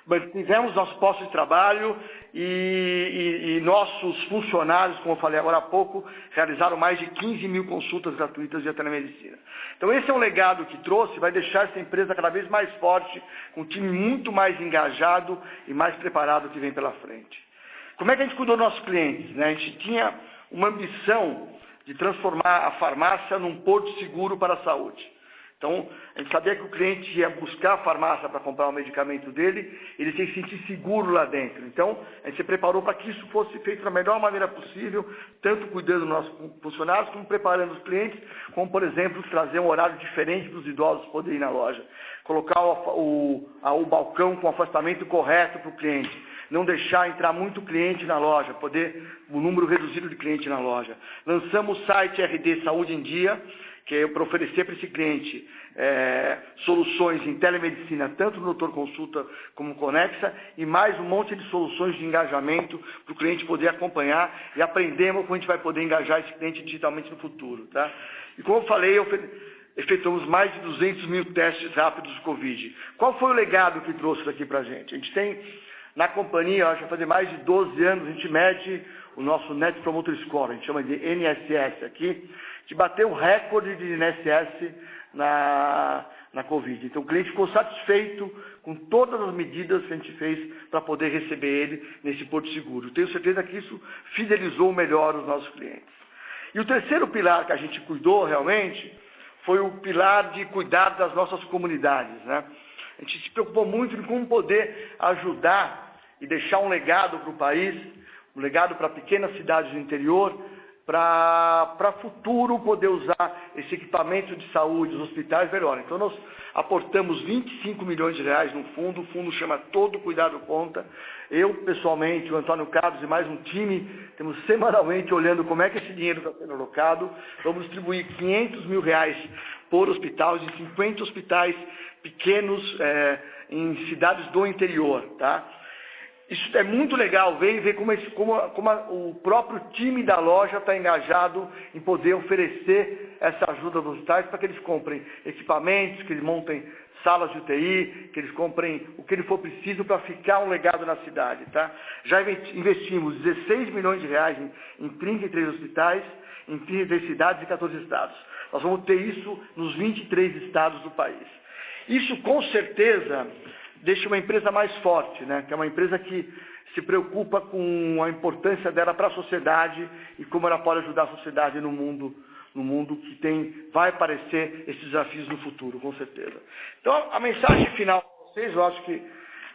Mantivemos nossos postos de trabalho e nossos funcionários, como eu falei agora há pouco, realizaram mais de 15 mil consultas gratuitas de telemedicina. Então esse é um legado que trouxe, vai deixar essa empresa cada vez mais forte, com um time muito mais engajado e mais preparado que vem pela frente. Como é que a gente cuidou dos nossos clientes, né? A gente tinha uma ambição de transformar a farmácia num porto seguro para a saúde. Então, a gente sabia que o cliente ia buscar a farmácia para comprar o medicamento dele, ele se sentir seguro lá dentro. Então, a gente se preparou para que isso fosse feito da melhor maneira possível, tanto cuidando dos nossos funcionários, como preparando os clientes, como, por exemplo, trazer um horário diferente para os idosos poderem ir na loja. Colocar o balcão com o afastamento correto para o cliente. Não deixar entrar muito cliente na loja, o número reduzido de cliente na loja. Lançamos o site RD Saúde em Dia, que é para oferecer para esse cliente soluções em telemedicina, tanto no Doutor Consulta como Conexa, e mais um monte de soluções de engajamento para o cliente poder acompanhar e aprendemos como a gente vai poder engajar esse cliente digitalmente no futuro. Tá? E como eu falei, efetuamos mais de 200 mil testes rápidos de Covid. Qual foi o legado que trouxe daqui para a gente? A gente tem, na companhia, acho que vai fazer mais de 12 anos, a gente mede o nosso Net Promoter Score, a gente chama de NSS aqui, de bater o recorde de NSS na Covid. Então o cliente ficou satisfeito com todas as medidas que a gente fez para poder receber ele nesse porto seguro. Tenho certeza que isso fidelizou melhor os nossos clientes. E o terceiro pilar que a gente cuidou realmente foi o pilar de cuidar das nossas comunidades, né? A gente se preocupou muito em como poder ajudar e deixar um legado para o país, um legado para pequenas cidades do interior, para futuro poder usar esse equipamento de saúde, os hospitais melhor. Então nós aportamos 25 milhões de reais no fundo, o fundo chama Todo Cuidado Conta. Eu, pessoalmente, o Antônio Carlos e mais um time, temos semanalmente olhando como é que esse dinheiro está sendo alocado. Vamos distribuir 500 mil reais por hospital, de 50 hospitais pequenos em cidades do interior, tá? Isso é muito legal ver como o próprio time da loja está engajado em poder oferecer essa ajuda aos hospitais para que eles comprem equipamentos, que eles montem salas de UTI, que eles comprem o que ele for preciso para ficar um legado na cidade. Tá? Já investimos 16 milhões de reais em 33 hospitais, em 33 cidades e 14 estados. Nós vamos ter isso nos 23 estados do país. Isso, com certeza, deixa uma empresa mais forte, né? Que é uma empresa que se preocupa com a importância dela para a sociedade e como ela pode ajudar a sociedade no mundo que vai aparecer esses desafios no futuro, com certeza. Então, a mensagem final para vocês, eu acho que,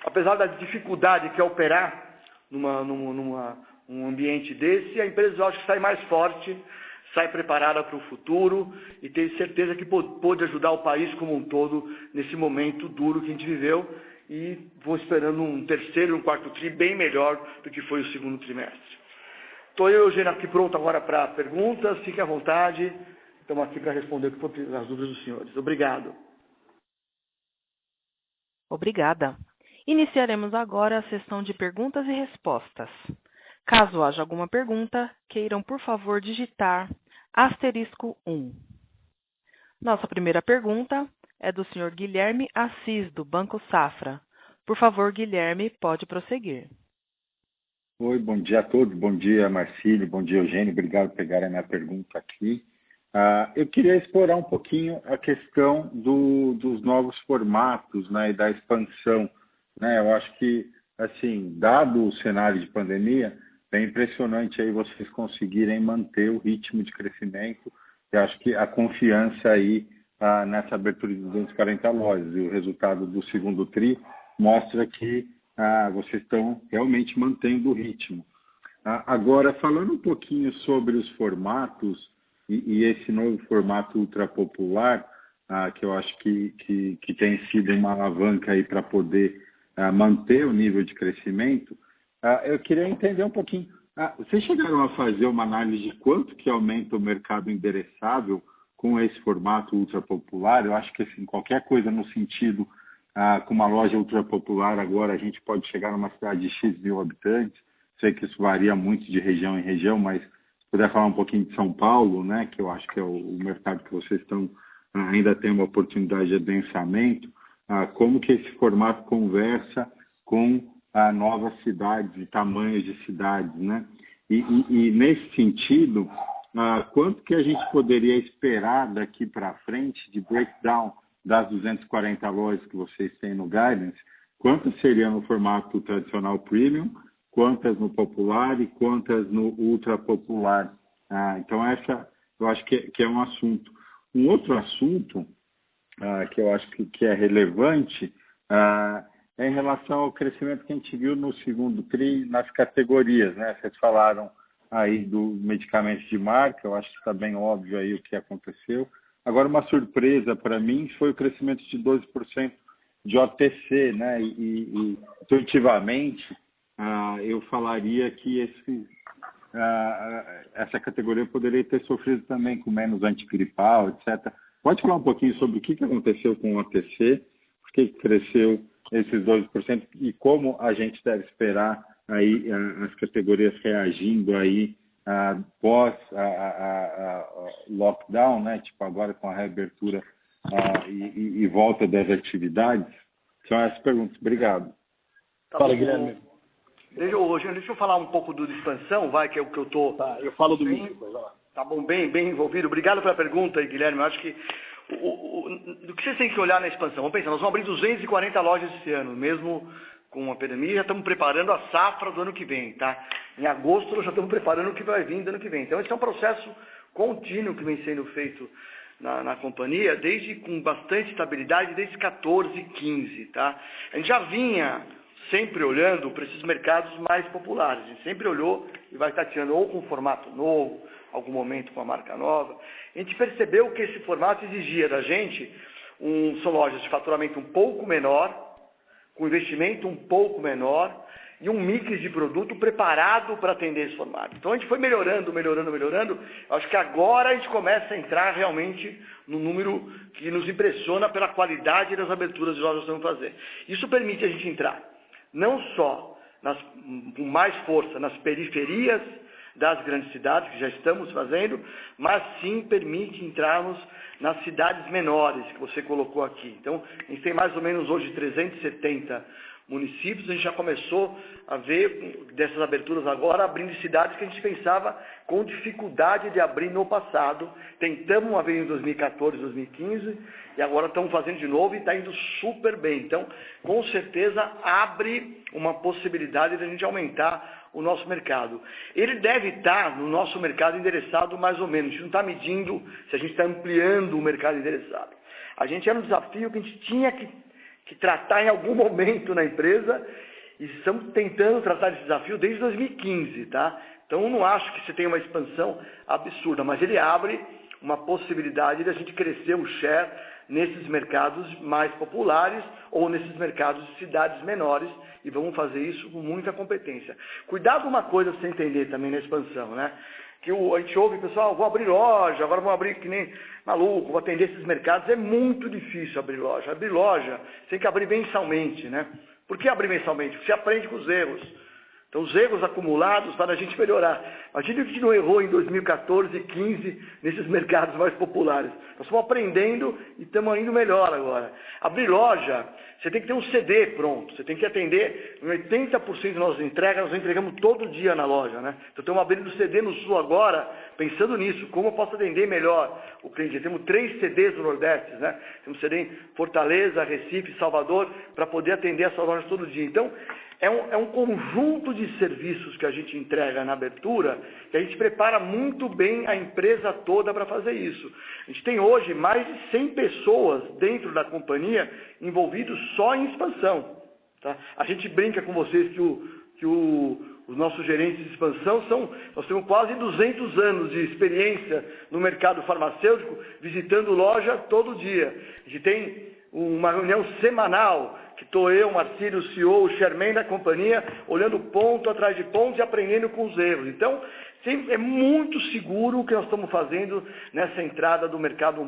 apesar da dificuldade que é operar num ambiente desse, a empresa, eu acho que sai mais forte, sai preparada para o futuro e tenho certeza que pôde ajudar o país como um todo nesse momento duro que a gente viveu e vou esperando um terceiro e um quarto tri bem melhor do que foi o segundo trimestre. Estou eu, Eugênio, aqui pronto agora para perguntas, fiquem à vontade, estamos aqui para responder as dúvidas dos senhores. Obrigado. Obrigada. Iniciaremos agora a sessão de perguntas e respostas. Caso haja alguma pergunta, queiram, por favor, digitar *1. Nossa primeira pergunta é do senhor Guilherme Assis, do Banco Safra. Por favor, Guilherme, pode prosseguir. Oi, bom dia a todos. Bom dia, Marcílio. Bom dia, Eugênio. Obrigado por pegar a minha pergunta aqui. Eu queria explorar um pouquinho a questão dos novos formatos, né, e da expansão. Né? Eu acho que, assim, dado o cenário de pandemia, é impressionante aí vocês conseguirem manter o ritmo de crescimento. Eu acho que a confiança aí nessa abertura de 240 lojas e o resultado do segundo TRI mostra que vocês estão realmente mantendo o ritmo. Agora, falando um pouquinho sobre os formatos e esse novo formato ultra popular, que eu acho que tem sido uma alavanca aí para poder manter o nível de crescimento, eu queria entender um pouquinho. Vocês chegaram a fazer uma análise de quanto que aumenta o mercado endereçável com esse formato ultra popular? Eu acho que assim, qualquer coisa no sentido, com uma loja ultra popular, agora a gente pode chegar numa cidade de X mil habitantes. Sei que isso varia muito de região em região, mas se puder falar um pouquinho de São Paulo, né, que eu acho que é o mercado que vocês estão ainda tem uma oportunidade de adensamento, como que esse formato conversa com novas cidades e tamanhos de cidades, né? E nesse sentido, quanto que a gente poderia esperar daqui para frente de breakdown das 240 lojas que vocês têm no Guidance? Quantas seriam no formato tradicional premium, quantas no popular e quantas no ultra popular? Então, essa eu acho que é um assunto. Um outro assunto que eu acho que é relevante é em relação ao crescimento que a gente viu no segundo TRI nas categorias, né? Vocês falaram aí do medicamento de marca, eu acho que está bem óbvio aí o que aconteceu. Agora, uma surpresa para mim foi o crescimento de 12% de OTC, né? E intuitivamente, eu falaria que essa categoria poderia ter sofrido também com menos antigripal, etc. Pode falar um pouquinho sobre o que aconteceu com o OTC, por que cresceu esses 12% e como a gente deve esperar aí as categorias reagindo aí pós lockdown, né? Tipo agora com a reabertura e volta das atividades. São essas perguntas. Obrigado. Fala, Guilherme. Deixa eu falar um pouco de expansão, que é o que eu estou... Tá, eu falo do mix depois, vai lá. Tá bom, bem envolvido. Obrigado pela pergunta aí, Guilherme. Eu acho que do que vocês têm que olhar na expansão? Vamos pensar, nós vamos abrir 240 lojas esse ano, mesmo com a pandemia, já estamos preparando a safra do ano que vem, tá? Em agosto nós já estamos preparando o que vai vir do ano que vem. Então esse é um processo contínuo que vem sendo feito na companhia, desde com bastante estabilidade, desde 14 e 15, tá? A gente já vinha sempre olhando para esses mercados mais populares, a gente sempre olhou e vai tateando ou com formato novo, algum momento com a marca nova. A gente percebeu que esse formato exigia da gente, são lojas de faturamento um pouco menor, com investimento um pouco menor e um mix de produto preparado para atender esse formato. Então a gente foi melhorando. Acho que agora a gente começa a entrar realmente no número que nos impressiona pela qualidade das aberturas de lojas que nós vamos fazer. Isso permite a gente entrar não só com mais força nas periferias das grandes cidades, que já estamos fazendo, mas sim permite entrarmos nas cidades menores, que você colocou aqui. Então, a gente tem mais ou menos hoje 370 municípios, a gente já começou a ver dessas aberturas agora, abrindo cidades que a gente pensava com dificuldade de abrir no passado. Tentamos uma vez em 2014, 2015, e agora estamos fazendo de novo e está indo super bem. Então, com certeza, abre uma possibilidade de a gente aumentar o nosso mercado. Ele deve estar no nosso mercado endereçado mais ou menos. A gente não está medindo se a gente está ampliando o mercado endereçado. A gente era um desafio que a gente tinha que tratar em algum momento na empresa e estamos tentando tratar esse desafio desde 2015, tá? Então, eu não acho que você tenha uma expansão absurda, mas ele abre uma possibilidade de a gente crescer o share nesses mercados mais populares ou nesses mercados de cidades menores, e vamos fazer isso com muita competência. Cuidado uma coisa pra você entender também na expansão, né? Que a gente ouve, pessoal, vou abrir loja, agora vou abrir que nem maluco, vou atender esses mercados. É muito difícil abrir loja. Abrir loja, você tem que abrir mensalmente, né? Por que abrir mensalmente? Porque você aprende com os erros. Então, os erros acumulados para a gente melhorar. Imagina que a gente não errou em 2014 e 2015 nesses mercados mais populares. Nós estamos aprendendo e estamos indo melhor agora. Abrir loja, você tem que ter um CD pronto. Você tem que atender em 80% das nossas entregas, nós entregamos todo dia na loja, né? Então, estamos abrindo CD no Sul agora, pensando nisso. Como eu posso atender melhor o cliente? Temos 3 CDs no Nordeste, né? Temos CD em Fortaleza, Recife, Salvador, para poder atender essas lojas todo dia. Então, é um conjunto de serviços que a gente entrega na abertura, que a gente prepara muito bem a empresa toda para fazer isso. A gente tem hoje mais de 100 pessoas dentro da companhia envolvidos só em expansão. Tá? A gente brinca com vocês que os nossos gerentes de expansão nós temos quase 200 anos de experiência no mercado farmacêutico, visitando loja todo dia. A gente tem uma reunião semanal, que estou eu, Marcílio, o CEO, o chairman da companhia, olhando ponto atrás de ponto e aprendendo com os erros. Então, é muito seguro o que nós estamos fazendo nessa entrada do mercado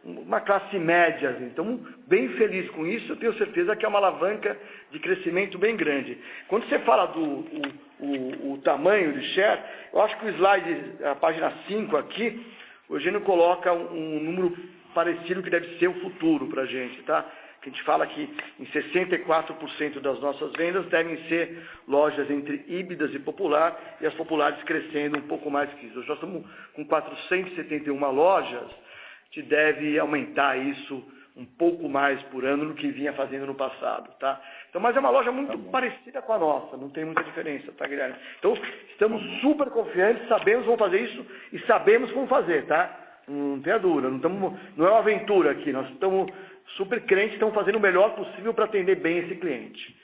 uma classe média. Então, bem feliz com isso, eu tenho certeza que é uma alavanca de crescimento bem grande. Quando você fala do tamanho de share, eu acho que o slide, a página 5 aqui, o Eugênio coloca um número parecido que deve ser o futuro para a gente, tá? Que a gente fala que em 64% das nossas vendas devem ser lojas entre híbridas e popular, e as populares crescendo um pouco mais que isso. Nós estamos com 471 lojas, a gente deve aumentar isso um pouco mais por ano do que vinha fazendo no passado, tá? Então, mas é uma loja muito parecida com a nossa, não tem muita diferença, tá, Guilherme? Então, estamos super confiantes, sabemos como fazer isso e sabemos como fazer, tá? Não tenha dúvida, não é uma aventura aqui, nós estamos super crentes, estamos fazendo o melhor possível para atender bem esse cliente.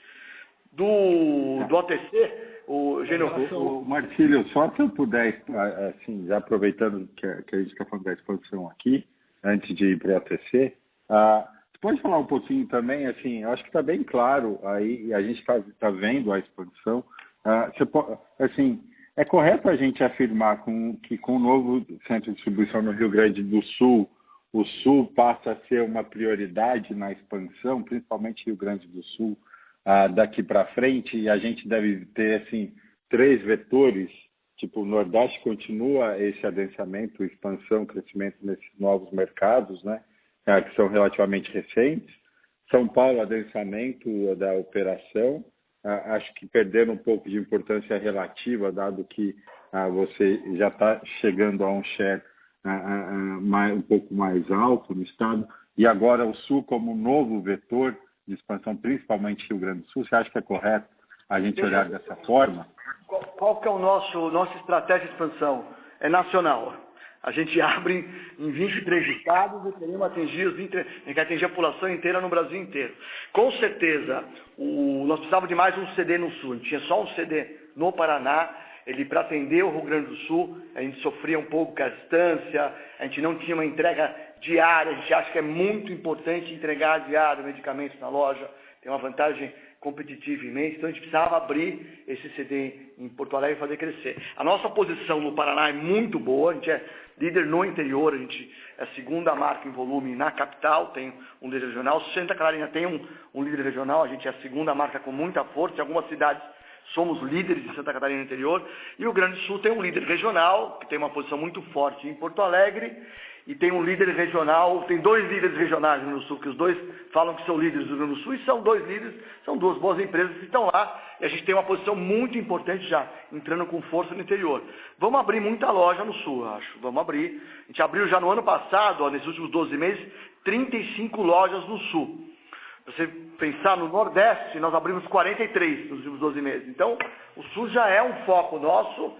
Do OTC, o Marcílio, só se eu puder, assim, já aproveitando que a gente está falando da exposição aqui, antes de ir para o OTC, você pode falar um pouquinho também, assim, eu acho que está bem claro aí, a gente está vendo a expansão, assim, é correto a gente afirmar que com o novo centro de distribuição no Rio Grande do Sul, o Sul passa a ser uma prioridade na expansão, principalmente Rio Grande do Sul, daqui para frente, e a gente deve ter, assim, 3 vetores, tipo, o Nordeste continua esse adensamento, expansão, crescimento nesses novos mercados, né, que são relativamente recentes. São Paulo, adensamento da operação, acho que perdendo um pouco de importância relativa, dado que você já está chegando a um share um pouco mais alto no estado, e agora o Sul como novo vetor de expansão, principalmente Rio Grande do Sul. Você acha que é correto a gente olhar dessa forma? Qual que é nossa estratégia de expansão? É nacional. A gente abre em 23 estados e queremos atingir a população inteira no Brasil inteiro. Com certeza, nós precisávamos de mais um CD no Sul. A gente tinha só um CD no Paraná. Para atender o Rio Grande do Sul, a gente sofria um pouco com a distância, a gente não tinha uma entrega diária. A gente acha que é muito importante entregar diário medicamentos na loja. Tem uma vantagem competitiva imensa, então a gente precisava abrir esse CD em Porto Alegre e fazer crescer. A nossa posição no Paraná é muito boa, a gente é líder no interior, a gente é a segunda marca em volume na capital, tem um líder regional. Santa Catarina tem um líder regional, a gente é a segunda marca com muita força. Em algumas cidades somos líderes em Santa Catarina no interior. E o Rio Grande do Sul tem um líder regional, que tem uma posição muito forte em Porto Alegre, e tem um líder regional, tem 2 líderes regionais no Rio Grande do Sul, que os 2 falam que são líderes do Rio Grande do Sul, e são 2 líderes, são 2 boas empresas que estão lá, e a gente tem uma posição muito importante já, entrando com força no interior. Vamos abrir muita loja no Sul, eu acho, vamos abrir. A gente abriu já no ano passado, nesses últimos 12 meses, 35 lojas no Sul. Se você pensar no Nordeste, nós abrimos 43 nos últimos 12 meses. Então, o Sul já é um foco nosso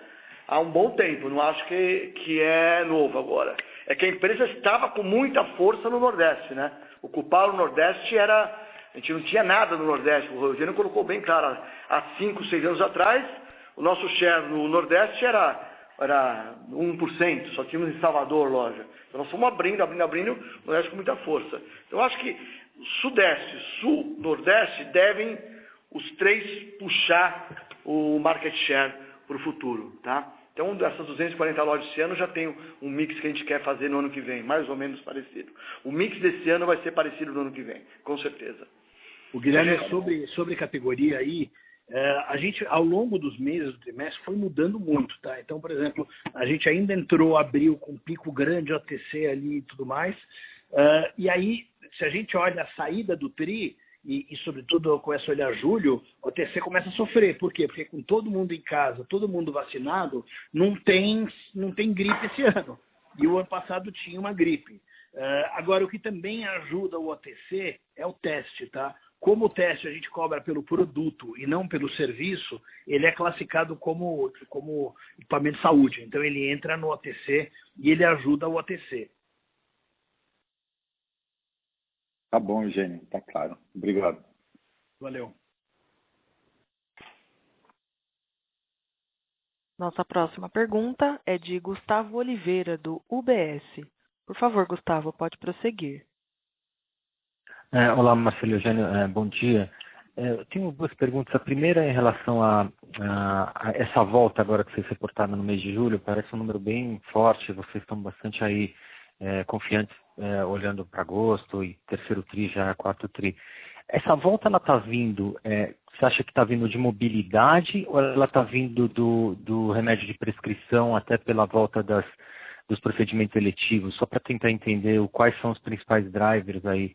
há um bom tempo, não acho que é novo agora. É que a empresa estava com muita força no Nordeste, né? Ocupar o Nordeste a gente não tinha nada no Nordeste, o Rogério colocou bem claro, há 5, 6 anos atrás, o nosso share no Nordeste era 1%, só tínhamos em Salvador loja. Então nós fomos abrindo, o Nordeste com muita força. Então eu acho que Sudeste, Sul, Nordeste devem os 3 puxar o market share para o futuro, tá? Então, dessas 240 lojas esse ano já tem um mix que a gente quer fazer no ano que vem, mais ou menos parecido. O mix desse ano vai ser parecido no ano que vem, com certeza. O Guilherme, sobre categoria aí, a gente, ao longo dos meses do trimestre, foi mudando muito, tá? Então, por exemplo, a gente ainda entrou abril com um pico grande OTC ali e tudo mais, e aí, se a gente olha a saída do TRI, e sobretudo começa a olhar julho, o OTC começa a sofrer. Por quê? Porque com todo mundo em casa, todo mundo vacinado, não tem gripe esse ano. E o ano passado tinha uma gripe. Agora, o que também ajuda o OTC é o teste, tá? Como o teste a gente cobra pelo produto e não pelo serviço, ele é classificado como equipamento de saúde. Então, ele entra no OTC e ele ajuda o OTC. Tá bom, Eugênio, tá claro. Obrigado. Valeu. Nossa próxima pergunta é de Gustavo Oliveira, do UBS. Por favor, Gustavo, pode prosseguir. Olá, Marcelo e Eugênio, bom dia. Eu tenho 2 perguntas. A primeira é em relação a essa volta agora que vocês reportaram no mês de julho. Parece um número bem forte, vocês estão bastante aí confiantes olhando para agosto e terceiro tri, já quarto tri. Essa volta, ela está vindo, você acha que está vindo de mobilidade ou ela está vindo do remédio de prescrição até pela volta dos procedimentos eletivos? Só para tentar entender quais são os principais drivers aí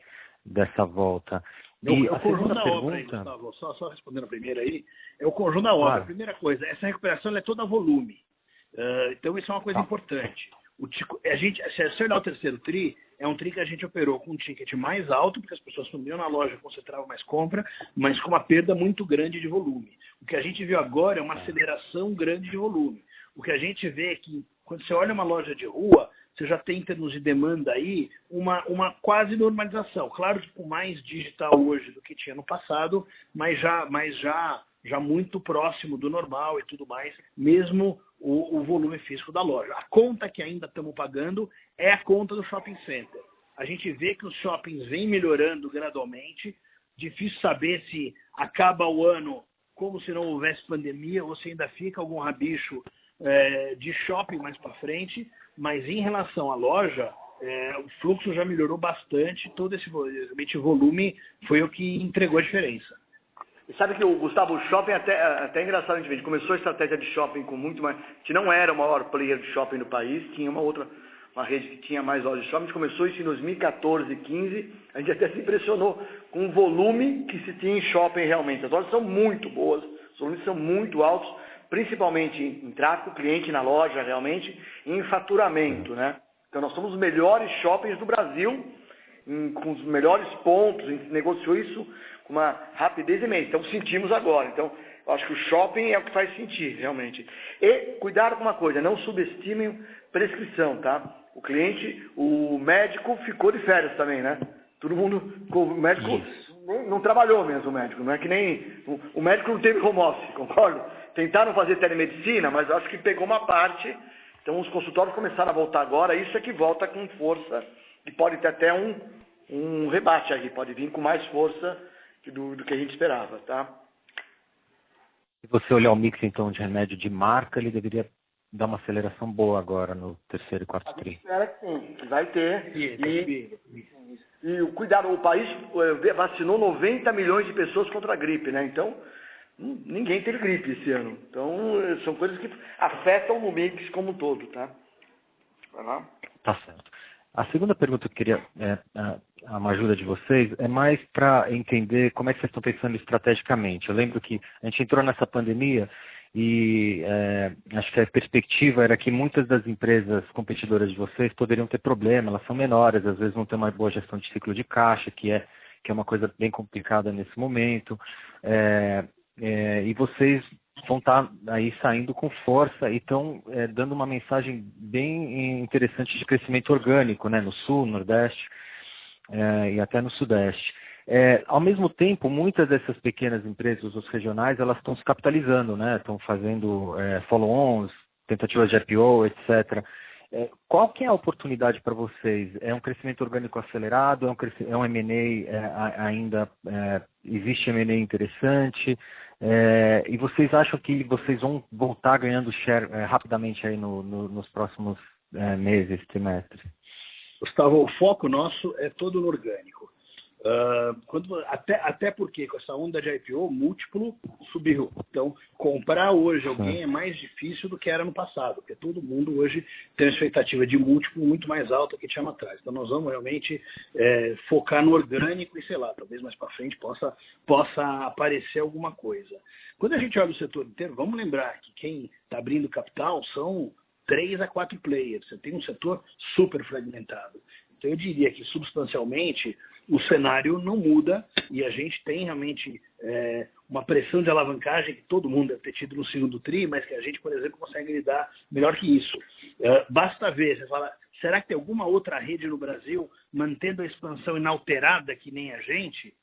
dessa volta. É E o a conjunto segunda da obra, aí, pergunta... Gustavo, só respondendo a primeira aí, é o conjunto da obra. Claro. A primeira coisa, essa recuperação ela é toda volume. Então isso é uma coisa Tá. importante. Se você olhar o terceiro TRI, é um TRI que a gente operou com um ticket mais alto, porque as pessoas subiam na loja, concentravam mais compra, mas com uma perda muito grande de volume. O que a gente viu agora é uma aceleração grande de volume. O que a gente vê é que, quando você olha uma loja de rua, você já tem, em termos de demanda aí, uma quase normalização. Claro que com mais digital hoje do que tinha no passado, mas já muito próximo do normal e tudo mais, mesmo o volume físico da loja. A conta que ainda estamos pagando é a conta do shopping center. A gente vê que os shoppings vêm melhorando gradualmente. Difícil saber se acaba o ano como se não houvesse pandemia ou se ainda fica algum rabicho de shopping mais para frente, mas em relação à loja, o fluxo já melhorou bastante, todo esse volume foi o que entregou a diferença. E sabe que, Gustavo, o shopping até engraçado, a gente começou a estratégia de shopping com muito mais... A gente não era o maior player de shopping do país, tinha uma rede que tinha mais lojas de shopping. A gente começou isso em 2014, 2015, a gente até se impressionou com o volume que se tinha em shopping realmente. As lojas são muito boas, os volumes são muito altos, principalmente em tráfego, cliente na loja realmente, e em faturamento, né? Então nós somos os melhores shoppings do Brasil, com os melhores pontos, a gente negociou isso com uma rapidez imensa. Então sentimos agora. Então eu acho que o shopping é o que faz sentir realmente. E cuidado com uma coisa, não subestimem prescrição, tá? O cliente, o médico ficou de férias também, né? Todo mundo, o médico não trabalhou mesmo, o médico. Não é que nem o médico não teve home office, concordo? Tentaram fazer telemedicina, mas eu acho que pegou uma parte. Então os consultórios começaram a voltar agora. Isso é que volta com força e pode ter até um rebate aí, pode vir com mais força do que a gente esperava, tá? Se você olhar o mix, então, de remédio de marca, ele deveria dar uma aceleração boa agora no terceiro e quarto tri. Espera que sim, que vai ter. E cuidado, o país vacinou 90 milhões de pessoas contra a gripe, né? Então, ninguém teve gripe esse ano. Então, são coisas que afetam o mix como um todo, tá? Vai lá. Tá certo. A segunda pergunta que eu queria, uma ajuda de vocês, é mais para entender como é que vocês estão pensando estrategicamente. Eu lembro que a gente entrou nessa pandemia e acho que a perspectiva era que muitas das empresas competidoras de vocês poderiam ter problema, elas são menores, às vezes não tem uma boa gestão de ciclo de caixa, que é uma coisa bem complicada nesse momento, e vocês vão estar aí saindo com força e estão dando uma mensagem bem interessante de crescimento orgânico, né, no Sul, Nordeste e até no Sudeste. Ao mesmo tempo, muitas dessas pequenas empresas, os regionais, elas estão se capitalizando, né? Estão fazendo follow-ons, tentativas de IPO, etc. Qual que é a oportunidade para vocês? É um crescimento orgânico acelerado? É um M&A ainda? Existe M&A interessante? E vocês acham que vocês vão voltar ganhando share rapidamente aí nos próximos meses, trimestres? Gustavo, o foco nosso é todo no orgânico. Até porque com essa onda de IPO, o múltiplo subiu. Então, comprar hoje alguém é mais difícil do que era no passado, porque todo mundo hoje tem uma expectativa de múltiplo muito mais alta que tinha atrás. Então, nós vamos realmente focar no orgânico e, sei lá, talvez mais para frente possa aparecer alguma coisa. Quando a gente olha o setor inteiro, vamos lembrar que quem está abrindo capital são 3 a 4 players. Você tem um setor super fragmentado. Então, eu diria que, substancialmente, o cenário não muda e a gente tem realmente uma pressão de alavancagem que todo mundo deve ter tido no segundo tri, mas que a gente, por exemplo, consegue lidar melhor que isso. Basta ver, você fala, será que tem alguma outra rede no Brasil mantendo a expansão inalterada que nem a gente?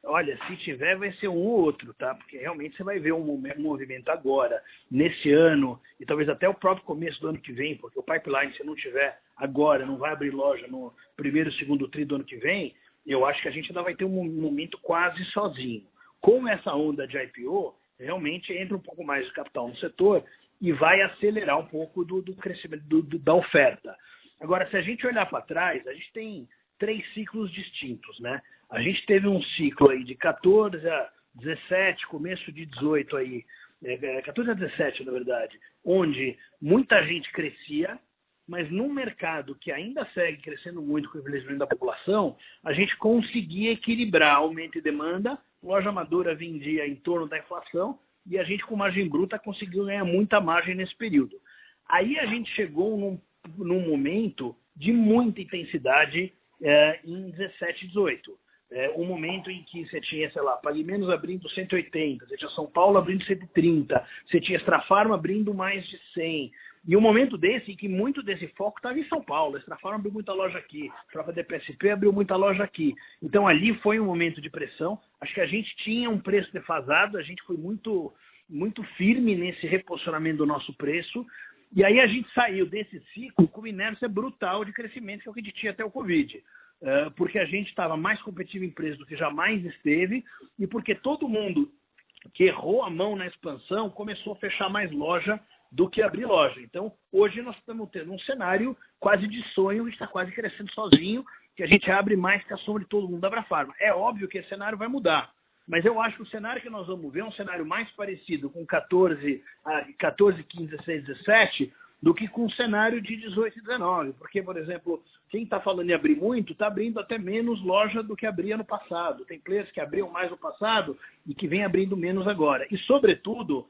Olha, se tiver, vai ser um ou outro, tá? Porque realmente você vai ver um movimento agora, nesse ano, e talvez até o próprio começo do ano que vem, porque o pipeline, se não tiver agora, não vai abrir loja no primeiro, segundo tri do ano que vem, eu acho que a gente ainda vai ter um momento quase sozinho. Com essa onda de IPO, realmente entra um pouco mais de capital no setor e vai acelerar um pouco do crescimento da oferta. Agora, se a gente olhar para trás, a gente tem 3 ciclos distintos, né? A gente teve um ciclo aí de 14 a 17, começo de 18 aí, 14 a 17, na verdade, onde muita gente crescia mas num mercado que ainda segue crescendo muito com o envelhecimento da população, a gente conseguia equilibrar aumento e demanda, loja madura vendia em torno da inflação e a gente com margem bruta conseguiu ganhar muita margem nesse período. Aí a gente chegou num momento de muita intensidade em 17 e 18. Um momento em que você tinha, sei lá, Pague Menos abrindo 180, você tinha São Paulo abrindo 130, você tinha Extrafarma abrindo mais de 100. E um momento desse em que muito desse foco estava em São Paulo. A Extrafarma abriu muita loja aqui, a própria DPSP abriu muita loja aqui. Então ali foi um momento de pressão. Acho que a gente tinha um preço defasado, a gente foi muito firme nesse reposicionamento do nosso preço. E aí a gente saiu desse ciclo com uma inércia brutal de crescimento que é o que a gente tinha até o Covid. Porque a gente estava mais competitivo em preço do que jamais esteve e porque todo mundo que errou a mão na expansão começou a fechar mais loja do que abrir loja. Então, hoje nós estamos tendo um cenário quase de sonho, a gente está quase crescendo sozinho, que a gente abre mais que a soma de todo mundo da Abrafarma. É óbvio que esse cenário vai mudar, mas eu acho que o cenário que nós vamos ver é um cenário mais parecido com 14, 15, 16, 17, do que com o cenário de 18 e 19. Porque, por exemplo, quem está falando em abrir muito, está abrindo até menos loja do que abria no passado. Tem players que abriam mais no passado e que vem abrindo menos agora. E, sobretudo,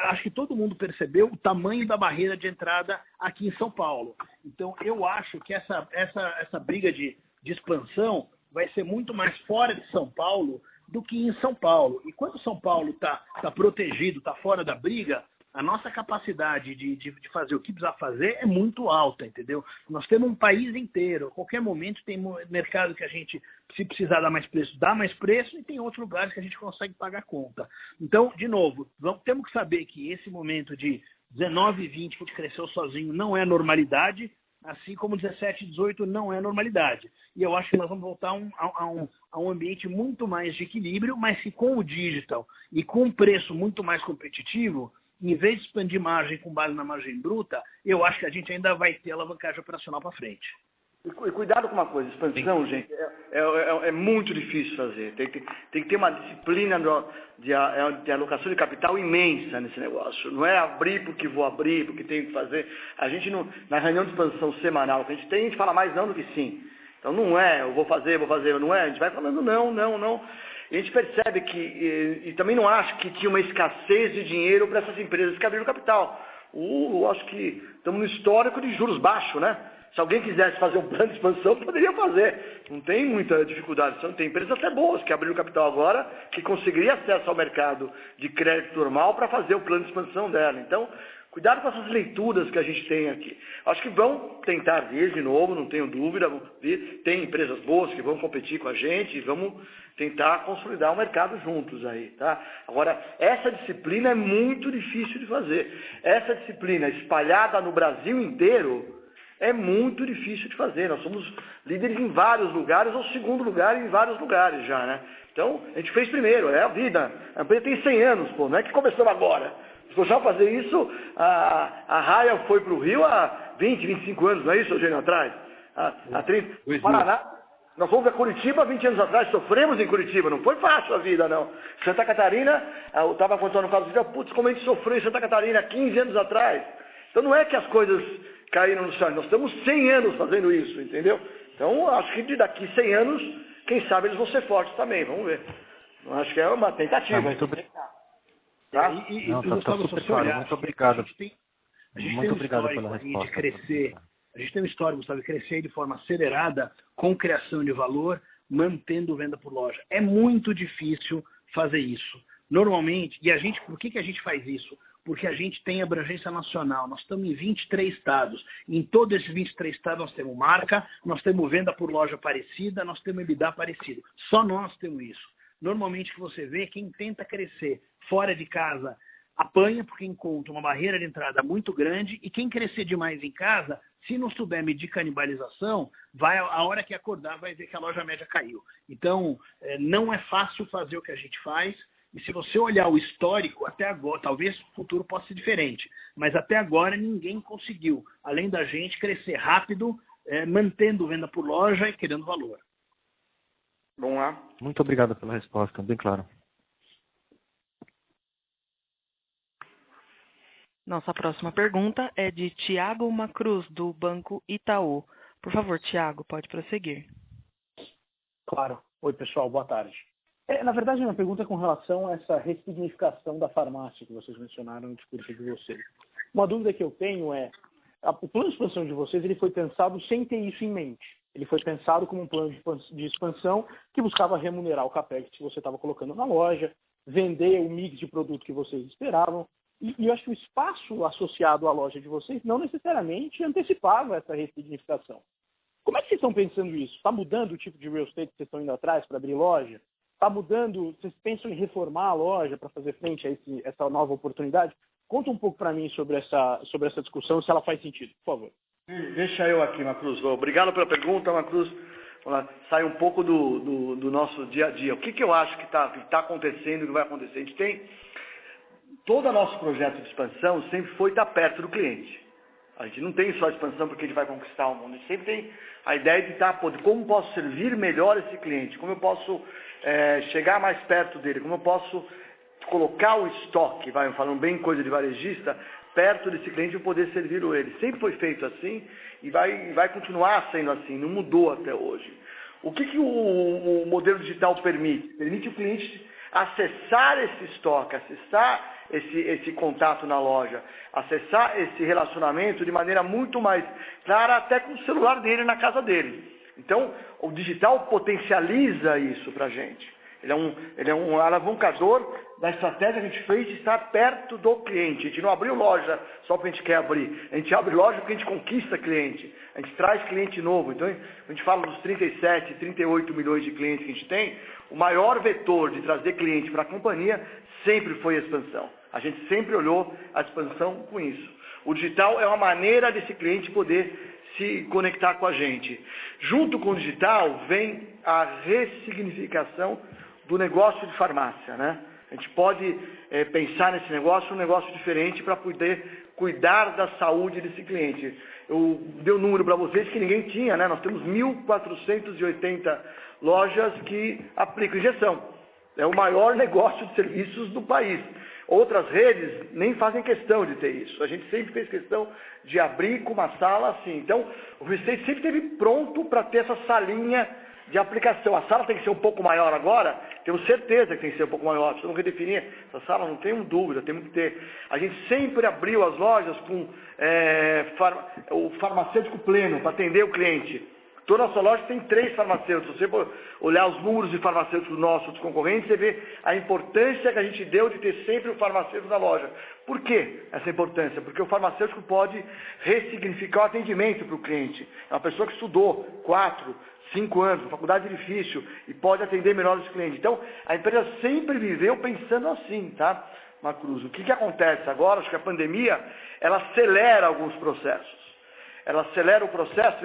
acho que todo mundo percebeu o tamanho da barreira de entrada aqui em São Paulo. Então, eu acho que essa briga de expansão vai ser muito mais fora de São Paulo do que em São Paulo. E quando São Paulo está protegido, está fora da briga, a nossa capacidade de fazer o que precisa fazer é muito alta, entendeu? Nós temos um país inteiro. A qualquer momento tem mercado que a gente, se precisar dar mais preço, dá mais preço, e tem outros lugares que a gente consegue pagar a conta. Então, de novo, temos que saber que esse momento de 19 e 20 que a gente cresceu sozinho não é normalidade, assim como 17 e 18 não é normalidade. E eu acho que nós vamos voltar a um ambiente muito mais de equilíbrio, mas que com o digital e com um preço muito mais competitivo, em vez de expandir margem com base na margem bruta, eu acho que a gente ainda vai ter alavancagem operacional para frente. E cuidado com uma coisa, expansão, gente, é muito difícil fazer. Tem que ter uma disciplina de alocação de capital imensa nesse negócio. Não é abrir porque vou abrir, porque tenho que fazer. A gente, na reunião de expansão semanal que a gente fala mais não do que sim. Então não é, eu vou fazer, não é. A gente vai falando não. E a gente percebe que, e também não acho que tinha uma escassez de dinheiro para essas empresas que abriram capital. Eu acho que estamos no histórico de juros baixos, né? Se alguém quisesse fazer um plano de expansão, poderia fazer. Não tem muita dificuldade. Tem empresas até boas que abriram capital agora, que conseguiriam acesso ao mercado de crédito normal para fazer o plano de expansão dela. Então, cuidado com essas leituras que a gente tem aqui. Acho que vão tentar vir de novo, não tenho dúvida. Tem empresas boas que vão competir com a gente e vamos tentar consolidar o mercado juntos aí, tá? Agora, essa disciplina é muito difícil de fazer. Essa disciplina espalhada no Brasil inteiro é muito difícil de fazer. Nós somos líderes em vários lugares, ou segundo lugar em vários lugares já, né? Então, a gente fez primeiro, é a vida. A empresa tem 100 anos, pô, não é que começamos agora. Se for já fazer isso, a Raia foi para o Rio há 20, 25 anos, não é isso, Eugênio, atrás? Há 30. Paraná. Nós fomos a Curitiba 20 anos atrás, sofremos em Curitiba, não foi fácil a vida, não. Santa Catarina, eu estava contando no caso do vídeo, putz, como a gente sofreu em Santa Catarina 15 anos atrás. Então não é que as coisas caíram no chão, nós estamos 100 anos fazendo isso, entendeu? Então acho que daqui 100 anos, quem sabe eles vão ser fortes também, vamos ver. Eu acho que é uma tentativa. Muito obrigado. Tá? Tá super claro, muito obrigado. Muito obrigado pela resposta. De crescer. A gente tem uma história, Gustavo, de crescer de forma acelerada, com criação de valor, mantendo venda por loja. É muito difícil fazer isso. Normalmente, por que a gente faz isso? Porque a gente tem abrangência nacional. Nós estamos em 23 estados. Em todos esses 23 estados nós temos marca, nós temos venda por loja parecida, nós temos EBITDA parecido. Só nós temos isso. Normalmente o que você vê, quem tenta crescer fora de casa apanha porque encontra uma barreira de entrada muito grande, e quem crescer demais em casa, se não souber medir canibalização, a hora que acordar vai ver que a loja média caiu. Então, não é fácil fazer o que a gente faz, e se você olhar o histórico, até agora, talvez o futuro possa ser diferente, mas até agora ninguém conseguiu, além da gente, crescer rápido, mantendo venda por loja e criando valor. Vamos lá. Muito obrigado pela resposta, bem claro. Nossa próxima pergunta é de Tiago Macruz, do Banco Itaú. Por favor, Tiago, pode prosseguir. Claro. Oi, pessoal, boa tarde. Na verdade, minha pergunta é com relação a essa ressignificação da farmácia que vocês mencionaram no discurso de vocês. Uma dúvida que eu tenho é, o plano de expansão de vocês ele foi pensado sem ter isso em mente. Ele foi pensado como um plano de expansão que buscava remunerar o capex que você estava colocando na loja, vender o mix de produto que vocês esperavam. E eu acho que o espaço associado à loja de vocês não necessariamente antecipava essa ressignificação. Como é que vocês estão pensando isso? Está mudando o tipo de real estate que vocês estão indo atrás para abrir loja? Está mudando? Vocês pensam em reformar a loja para fazer frente a essa nova oportunidade? Conta um pouco para mim sobre essa discussão, se ela faz sentido, por favor. Deixa eu aqui, Macruz. Obrigado pela pergunta, Macruz. Sai um pouco do nosso dia a dia. O que eu acho que está acontecendo e que vai acontecer? A gente tem... Todo o nosso projeto de expansão sempre foi estar perto do cliente. A gente não tem só expansão porque a gente vai conquistar o mundo. A gente sempre tem a ideia de estar, como posso servir melhor esse cliente, como eu posso chegar mais perto dele, como eu posso colocar o estoque, falando bem coisa de varejista, perto desse cliente e poder servir ele. Sempre foi feito assim e vai continuar sendo assim, não mudou até hoje. O que o modelo digital permite? Permite o cliente acessar esse estoque, acessar esse contato na loja, acessar esse relacionamento de maneira muito mais clara, até com o celular dele na casa dele. Então, o digital potencializa isso para a gente. Ele é um alavancador da estratégia que a gente fez de estar perto do cliente. A gente não abriu loja só porque a gente quer abrir. A gente abre loja porque a gente conquista cliente. A gente traz cliente novo. Então, a gente fala dos 37, 38 milhões de clientes que a gente tem. O maior vetor de trazer cliente para a companhia sempre foi a expansão. A gente sempre olhou a expansão com isso. O digital é uma maneira desse cliente poder se conectar com a gente. Junto com o digital vem a ressignificação do negócio de farmácia, né? A gente pode pensar nesse negócio um negócio diferente para poder cuidar da saúde desse cliente. Eu dei um número para vocês que ninguém tinha, né? Nós temos 1.480 lojas que aplicam injeção. É o maior negócio de serviços do país. Outras redes nem fazem questão de ter isso. A gente sempre fez questão de abrir com uma sala assim. Então, o real estate sempre esteve pronto para ter essa salinha de aplicação. A sala tem que ser um pouco maior agora, tenho certeza que tem que ser um pouco maior. Precisamos redefinir essa sala, não tenho dúvida, temos que ter. A gente sempre abriu as lojas com o farmacêutico pleno para atender o cliente. Toda a nossa loja tem 3 farmacêuticos. Se você olhar os números de farmacêuticos nossos, dos concorrentes, você vê a importância que a gente deu de ter sempre o farmacêutico na loja. Por que essa importância? Porque o farmacêutico pode ressignificar o atendimento para o cliente. É uma pessoa que estudou 4, 5 anos, faculdade difícil, e pode atender melhor os clientes. Então, a empresa sempre viveu pensando assim, tá, Macruz? O que acontece agora? Acho que a pandemia, ela acelera alguns processos. Ela acelera o processo.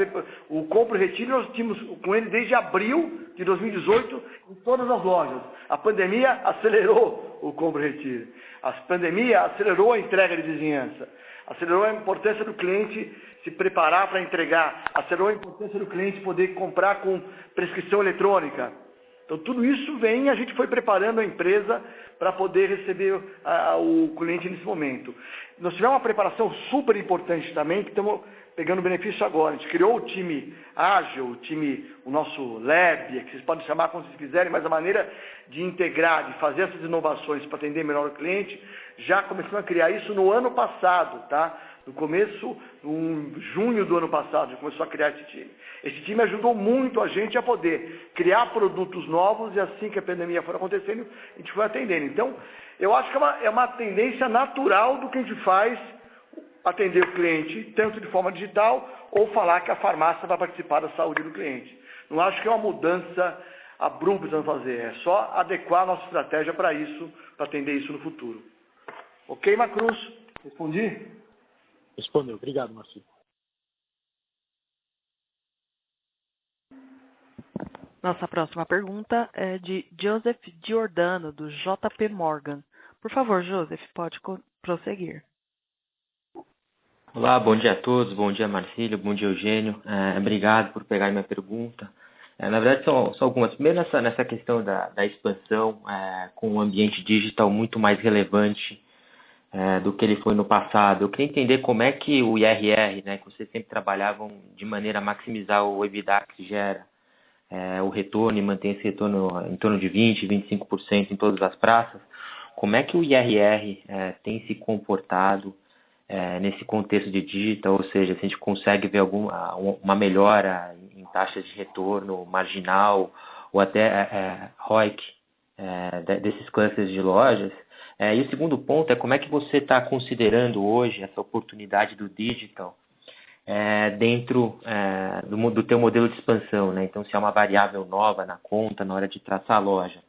O compra e retiro nós tínhamos com ele desde abril de 2018 em todas as lojas. A pandemia acelerou o compra e retiro. A pandemia acelerou a entrega de vizinhança. Acelerou a importância do cliente se preparar para entregar. Acelerou a importância do cliente poder comprar com prescrição eletrônica. Então tudo isso vem e a gente foi preparando a empresa para poder receber o cliente nesse momento. Nós tivemos uma preparação super importante também, que estamos pegando benefício agora. A gente criou o time ágil, o nosso lab, que vocês podem chamar como vocês quiserem, mas a maneira de integrar, de fazer essas inovações para atender melhor o cliente, já começamos a criar isso no ano passado, tá? No começo, em junho do ano passado, já começou a criar esse time. Esse time ajudou muito a gente a poder criar produtos novos e assim que a pandemia for acontecendo, a gente foi atendendo. Então, eu acho que é uma tendência natural do que a gente faz, atender o cliente, tanto de forma digital, ou falar que a farmácia vai participar da saúde do cliente. Não acho que é uma mudança abrupta que precisamos fazer, é só adequar a nossa estratégia para isso, para atender isso no futuro. Ok, Macruz? Respondi? Respondeu. Obrigado, Marcelo. Nossa próxima pergunta é de Joseph Giordano, do JP Morgan. Por favor, Joseph, pode prosseguir. Olá, bom dia a todos, bom dia Marcílio, bom dia Eugênio, obrigado por pegar minha pergunta. Na verdade são algumas. Primeiro nessa questão da expansão com um ambiente digital muito mais relevante do que ele foi no passado. Eu queria entender como é que o IRR, né, que vocês sempre trabalhavam de maneira a maximizar o EBITDA que gera, o retorno e manter esse retorno em torno de 20%, 25% em todas as praças, como é que o IRR tem se comportado nesse contexto de digital, ou seja, se a gente consegue ver uma melhora em taxas de retorno marginal ou até ROIC desses clusters de lojas. E o segundo ponto é como é que você está considerando hoje essa oportunidade do digital dentro do teu modelo de expansão, né? Então, se é uma variável nova na conta na hora de traçar a loja.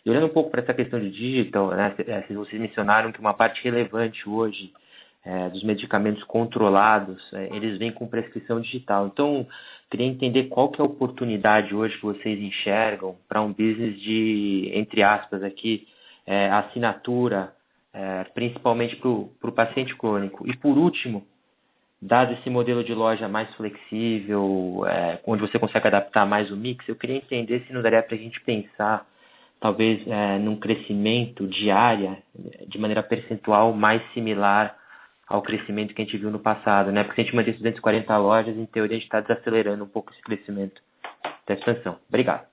E olhando um pouco para essa questão de digital, né, vocês mencionaram que uma parte relevante hoje dos medicamentos controlados, eles vêm com prescrição digital. Então, queria entender qual que é a oportunidade hoje que vocês enxergam para um business de, entre aspas, aqui, assinatura, principalmente para o paciente crônico. E, por último, dado esse modelo de loja mais flexível, onde você consegue adaptar mais o mix, eu queria entender se não daria para a gente pensar, talvez, num crescimento de área, de maneira percentual, mais similar ao crescimento que a gente viu no passado, né? Porque se a gente manter 240 lojas, em teoria a gente está desacelerando um pouco esse crescimento da expansão. Obrigado.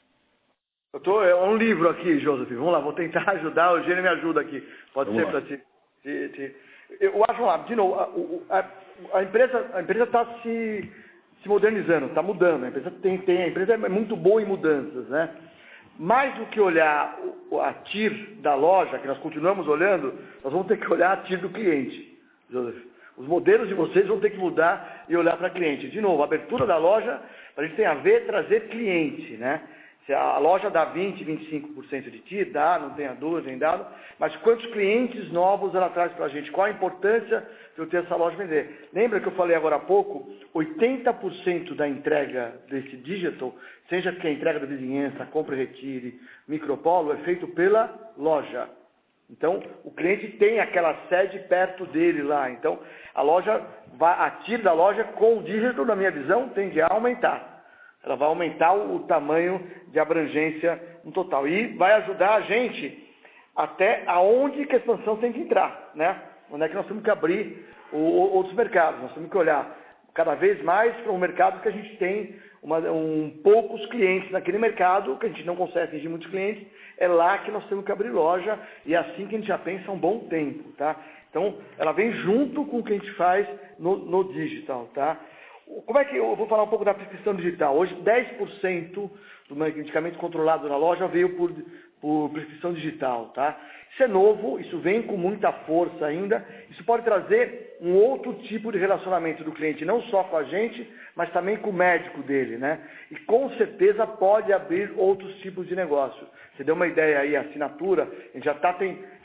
É um livro aqui, Joseph. Vamos lá, vou tentar ajudar. O Eugênio me ajuda aqui. Pode ser para ti. Eu acho, vamos lá, de novo, a empresa está se modernizando, está mudando. A empresa é muito boa em mudanças, né? Mais do que olhar a TIR da loja, que nós continuamos olhando, nós vamos ter que olhar a TIR do cliente. Joseph, os modelos de vocês vão ter que mudar e olhar para cliente. De novo, a abertura da loja, a gente tem a ver trazer cliente, né? Se a loja dá 20, 25% de TIR, dá, não tenha dúvida, nem dado, mas quantos clientes novos ela traz para a gente? Qual a importância de eu ter essa loja vender? Lembra que eu falei agora há pouco, 80% da entrega desse digital, seja que a entrega da vizinhança, compra e retire, micropolo, é feito pela loja. Então, o cliente tem aquela sede perto dele lá. Então, a TIR da loja com o digital, na minha visão, tende a aumentar. Ela vai aumentar o tamanho de abrangência no total. E vai ajudar a gente até aonde que a expansão tem que entrar, né? Onde é que nós temos que abrir outros mercados. Nós temos que olhar cada vez mais para um mercado que a gente tem poucos clientes naquele mercado, que a gente não consegue atingir muitos clientes. É lá que nós temos que abrir loja e é assim que a gente já pensa há um bom tempo, tá? Então, ela vem junto com o que a gente faz no digital, tá? Como é que eu vou falar um pouco da prescrição digital? Hoje, 10% do medicamento controlado na loja veio por prescrição digital, tá? Isso é novo, isso vem com muita força ainda. Isso pode trazer um outro tipo de relacionamento do cliente, não só com a gente, mas também com o médico dele, né? E com certeza pode abrir outros tipos de negócio. Você deu uma ideia aí, a assinatura, a gente já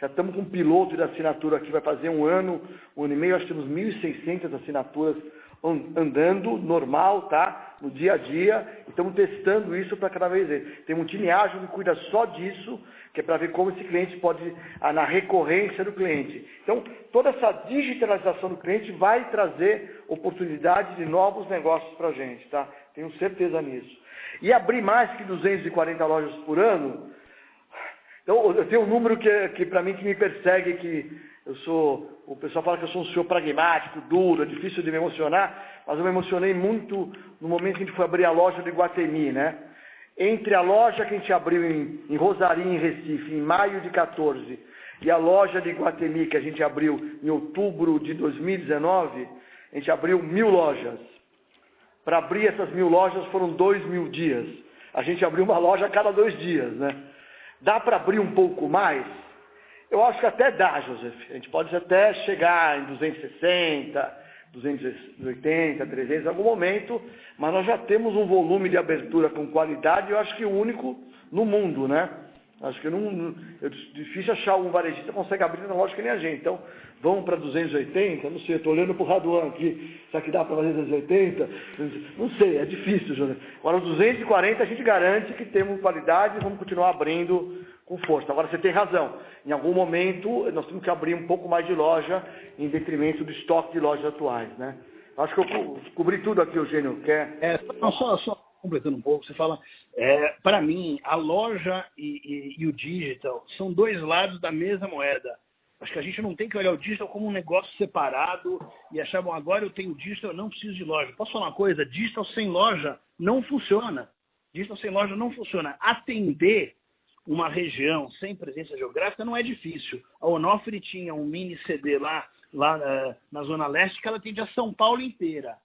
estamos com um piloto de assinatura aqui, vai fazer um ano e meio, acho que temos 1.600 assinaturas andando, normal, tá? No dia a dia, e estamos testando isso para cada vez ver. Tem um time ágil que cuida só disso, que é para ver como esse cliente pode, na recorrência do cliente. Então, toda essa digitalização do cliente vai trazer oportunidade de novos negócios para a gente, tá? Tenho certeza nisso. E abrir mais que 240 lojas por ano, então, eu tenho um número que para mim, que me persegue, que o pessoal fala que eu sou um senhor pragmático, duro, é difícil de me emocionar, mas eu me emocionei muito no momento que a gente foi abrir a loja de Iguatemi, né? Entre a loja que a gente abriu em Rosarinho, em Recife, em maio de 14, e a loja de Iguatemi que a gente abriu em outubro de 2019, a gente abriu 1.000 lojas. Para abrir essas 1.000 lojas foram 2.000 dias. A gente abriu uma loja a cada 2 dias, né? Dá para abrir um pouco mais? Eu acho que até dá, Joseph. A gente pode até chegar em 260, 280, 300 em algum momento, mas nós já temos um volume de abertura com qualidade, eu acho que o único no mundo, né? Acho que é difícil achar um varejista que consegue abrir na loja que nem a gente. Então, vamos para 280, não sei, estou olhando para o Raduan aqui, será que dá para fazer 280? Não sei, é difícil, José. Agora, 240 a gente garante que temos qualidade e vamos continuar abrindo com força. Agora, você tem razão, em algum momento nós temos que abrir um pouco mais de loja em detrimento do estoque de lojas atuais, né? Acho que eu cobri tudo aqui, Eugênio. Quer? Só completando um pouco, você fala, para mim, a loja e o digital são dois lados da mesma moeda. Acho que a gente não tem que olhar o digital como um negócio separado e achar, bom, agora eu tenho digital, eu não preciso de loja. Posso falar uma coisa? Digital sem loja não funciona. Digital sem loja não funciona. Atender uma região sem presença geográfica não é difícil. A Onofre tinha um mini CD lá na Zona Leste que ela atendia a São Paulo inteira.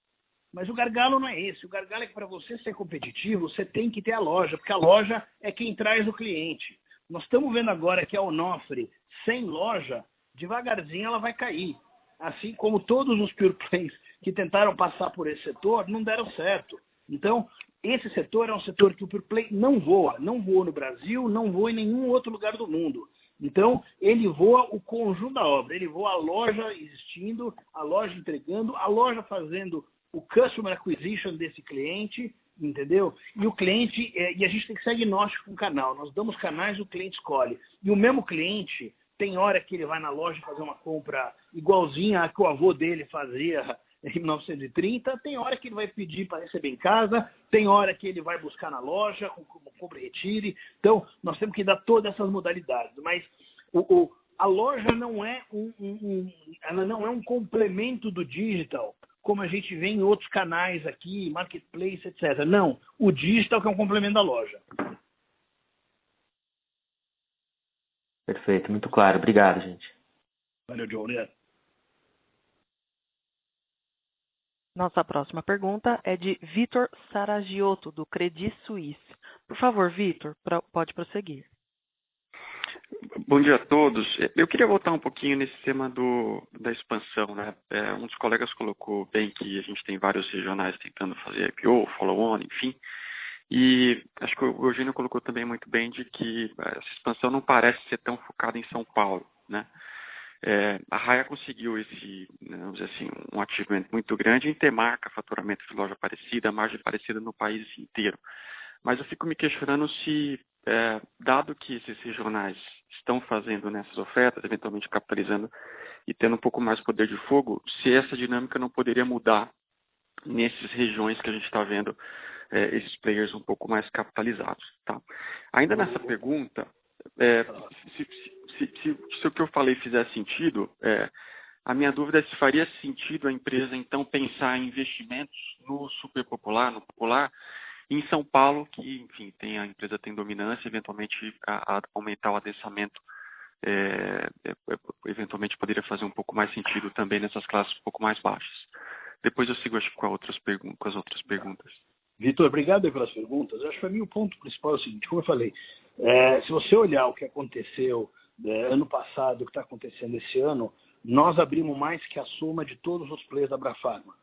Mas o gargalo não é esse. O gargalo é que para você ser competitivo, você tem que ter a loja, porque a loja é quem traz o cliente. Nós estamos vendo agora que a Onofre, sem loja, devagarzinho ela vai cair. Assim como todos os pure plays que tentaram passar por esse setor não deram certo. Então, esse setor é um setor que o pure play não voa. Não voa no Brasil, não voa em nenhum outro lugar do mundo. Então, ele voa o conjunto da obra. Ele voa a loja existindo, a loja entregando, a loja fazendo o customer acquisition desse cliente, entendeu? E o cliente, e a gente tem que ser agnóstico com o canal. Nós damos canais, o cliente escolhe. E o mesmo cliente, tem hora que ele vai na loja fazer uma compra igualzinha a que o avô dele fazia em 1930, tem hora que ele vai pedir para receber em casa, tem hora que ele vai buscar na loja, como compra e retire. Então, nós temos que dar todas essas modalidades. Mas a loja não é ela não é um complemento do digital, como a gente vê em outros canais aqui, marketplace, etc. Não, o digital que é um complemento da loja. Perfeito, muito claro. Obrigado, gente. Valeu, John. Nossa próxima pergunta é de Vitor Saragiotto, do Credit Suisse. Por favor, Vitor, pode prosseguir. Bom dia a todos. Eu queria voltar um pouquinho nesse tema da expansão, né? Um dos colegas colocou bem que a gente tem vários regionais tentando fazer IPO, follow-on, enfim. E acho que o Eugênio colocou também muito bem de que essa expansão não parece ser tão focada em São Paulo, né? A Raia conseguiu vamos dizer assim, um achievement muito grande em ter marca, faturamento de loja parecida, margem parecida no país inteiro. Mas eu fico me questionando se, dado que esses regionais estão fazendo nessas ofertas, eventualmente capitalizando e tendo um pouco mais poder de fogo, se essa dinâmica não poderia mudar nessas regiões que a gente está vendo esses players um pouco mais capitalizados. Tá? Ainda nessa pergunta, se o que eu falei fizer sentido, a minha dúvida é se faria sentido a empresa, então, pensar em investimentos no super popular, no popular, em São Paulo, que, enfim, a empresa tem dominância, eventualmente a aumentar o adensamento, eventualmente poderia fazer um pouco mais sentido também nessas classes um pouco mais baixas. Depois eu sigo, acho, com as outras perguntas. Vitor, obrigado pelas perguntas. Eu acho que para mim o ponto principal é o seguinte, como eu falei, se você olhar o que aconteceu ano passado, o que está acontecendo esse ano, nós abrimos mais que a soma de todos os players da Abrafarma.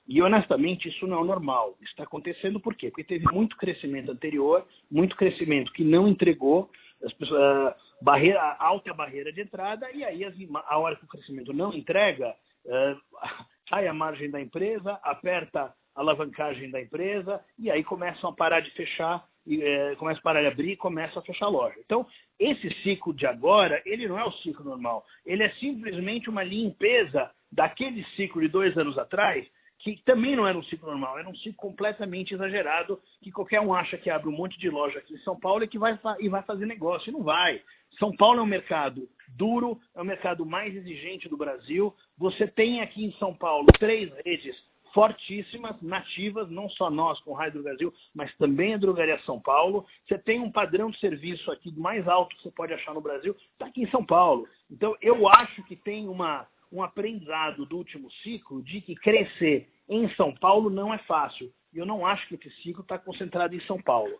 E, honestamente, isso não é normal. Isso está acontecendo por quê? Porque teve muito crescimento anterior, muito crescimento que não entregou, as pessoas, alta barreira de entrada, e aí a hora que o crescimento não entrega, sai a margem da empresa, aperta a alavancagem da empresa, e aí começam a parar de fechar, começam a parar de abrir e começam a fechar a loja. Então, esse ciclo de agora, ele não é o ciclo normal. Ele é simplesmente uma limpeza daquele ciclo de 2 anos atrás, que também não era um ciclo normal, era um ciclo completamente exagerado, que qualquer um acha que abre um monte de loja aqui em São Paulo e que vai fazer negócio, e não vai. São Paulo é um mercado duro, é o mercado mais exigente do Brasil. Você tem aqui em São Paulo 3 redes fortíssimas, nativas, não só nós com o Raia Drogasil, mas também a Drogaria São Paulo. Você tem um padrão de serviço aqui mais alto que você pode achar no Brasil, está aqui em São Paulo. Então, eu acho que tem um aprendizado do último ciclo de que crescer em São Paulo não é fácil. E eu não acho que esse ciclo está concentrado em São Paulo.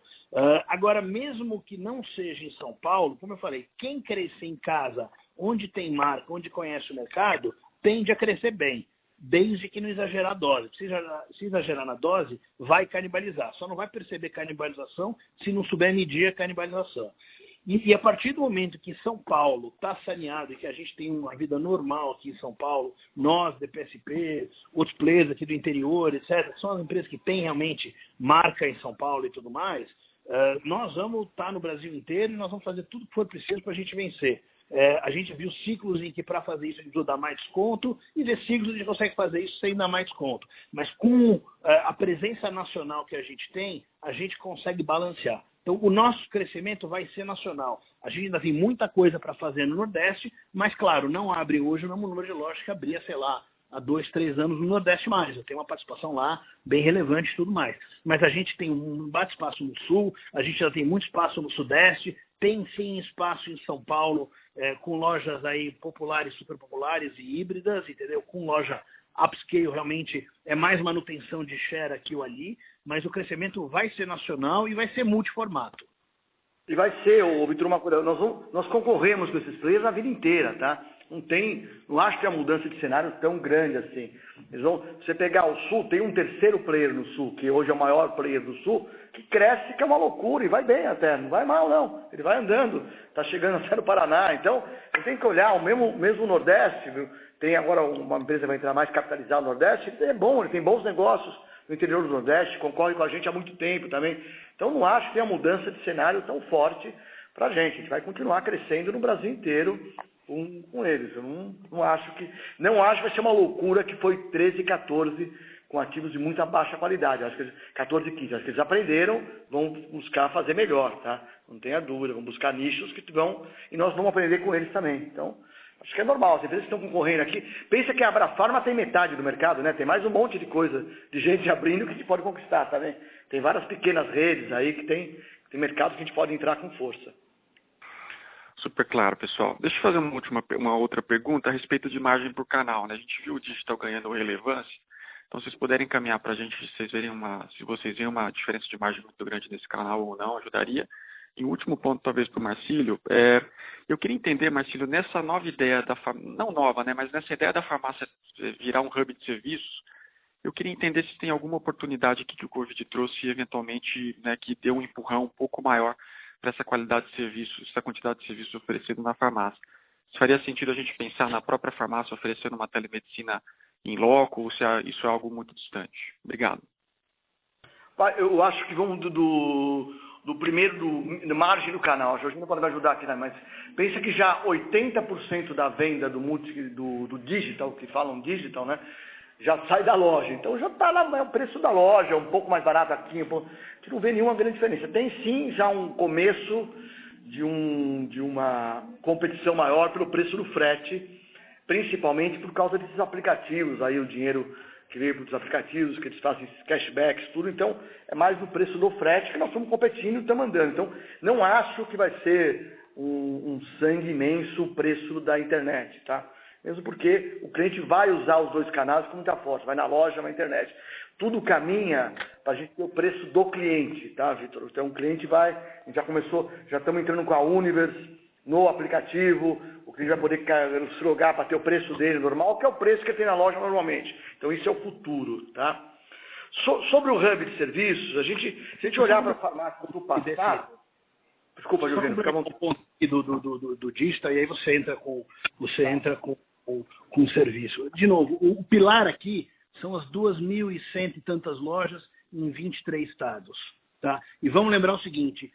Agora, mesmo que não seja em São Paulo, como eu falei, quem crescer em casa, onde tem marca, onde conhece o mercado, tende a crescer bem, desde que não exagerar a dose. Se exagerar na dose, vai canibalizar. Só não vai perceber canibalização se não souber medir a canibalização. E a partir do momento que São Paulo está saneado e que a gente tem uma vida normal aqui em São Paulo, nós, DPSP, outros players aqui do interior, etc., são as empresas que têm realmente marca em São Paulo e tudo mais, nós vamos estar no Brasil inteiro e nós vamos fazer tudo que for preciso para a gente vencer. A gente viu ciclos em que para fazer isso a gente precisa dar mais desconto e ver ciclos em que a gente consegue fazer isso sem dar mais desconto. Mas com a presença nacional que a gente tem, a gente consegue balancear. Então, o nosso crescimento vai ser nacional. A gente ainda tem muita coisa para fazer no Nordeste, mas, claro, não abre hoje o mesmo número de lojas que abria, sei lá, há 2, 3 anos no Nordeste mais. Eu tenho uma participação lá bem relevante e tudo mais. Mas a gente tem um bate-espaço no Sul, a gente já tem muito espaço no Sudeste, tem sim espaço em São Paulo, com lojas aí populares, super populares e híbridas, entendeu? Com loja upscale realmente é mais manutenção de share aqui ou ali, mas o crescimento vai ser nacional e vai ser multiformato. E vai ser, Vitor, uma coisa, nós concorremos com esses players a vida inteira, tá? Não acho que a mudança de cenário tão grande assim. Você pegar o Sul, tem um terceiro player no Sul, que hoje é o maior player do Sul, que cresce, que é uma loucura, e vai bem até, não vai mal não, ele vai andando, está chegando até no Paraná. Então, você tem que olhar, o mesmo Nordeste, viu? Tem agora uma empresa que vai entrar mais capitalizada no Nordeste, ele é bom, ele tem bons negócios no interior do Nordeste, concorre com a gente há muito tempo também. Então, não acho que tenha mudança de cenário tão forte para a gente vai continuar crescendo no Brasil inteiro, com eles. Eu não acho que vai ser uma loucura que foi 13 e 14 com ativos de muita baixa qualidade. Acho que 14 e 15, acho que eles aprenderam, vão buscar fazer melhor, tá? Não tenha dúvida, vão buscar nichos que vão, e nós vamos aprender com eles também. Então, acho que é normal, as empresas que estão concorrendo aqui, pensa que a Abrafarma tem metade do mercado, né? Tem mais um monte de coisa, de gente abrindo que a gente pode conquistar, tá vendo? Tem várias pequenas redes aí que tem mercados que a gente pode entrar com força. Super claro, pessoal. Deixa eu fazer uma outra pergunta a respeito de margem por canal, né? A gente viu o digital ganhando relevância, então se vocês puderem encaminhar para a gente, se vocês veem uma diferença de margem muito grande nesse canal ou não, ajudaria. E o último ponto, talvez, para o Marcílio, eu queria entender, Marcílio, nessa nova ideia não nova, né, mas nessa ideia da farmácia virar um hub de serviços, eu queria entender se tem alguma oportunidade aqui que o Covid trouxe, eventualmente, né, que deu um empurrão um pouco maior para essa qualidade de serviço, essa quantidade de serviços oferecido na farmácia. Se faria sentido a gente pensar na própria farmácia oferecendo uma telemedicina em loco, ou se isso é algo muito distante? Obrigado. Eu acho que vamos do primeiro, da margem do canal. A Georgina pode me ajudar aqui, né? Mas pensa que já 80% da venda do digital, que falam digital, né? Já sai da loja. Então já está lá, é o preço da loja, um pouco mais barato aqui, a gente não vê nenhuma grande diferença. Tem sim já um começo de uma competição maior pelo preço do frete, principalmente por causa desses aplicativos, aí o dinheiro que veio para os aplicativos, que eles fazem cashbacks, tudo. Então, é mais no preço do frete que nós estamos competindo e estamos andando. Então, não acho que vai ser um sangue imenso o preço da internet, tá? Mesmo porque o cliente vai usar os dois canais com muita força, vai na loja, na internet. Tudo caminha para a gente ter o preço do cliente, tá, Vitor? Então, o cliente vai, a gente já estamos entrando com a Univers no aplicativo, o cliente vai poder se logar para ter o preço dele normal, que é o preço que ele tem na loja normalmente. Então, isso é o futuro, tá? Sobre o hub de serviços, se a gente olhar para a farmácia do passado... Desculpa, Georgina, fica à vontade. Do digital, e aí você entra com o serviço. De novo, o pilar aqui são as 2.100 e tantas lojas em 23 estados. Tá? E vamos lembrar o seguinte,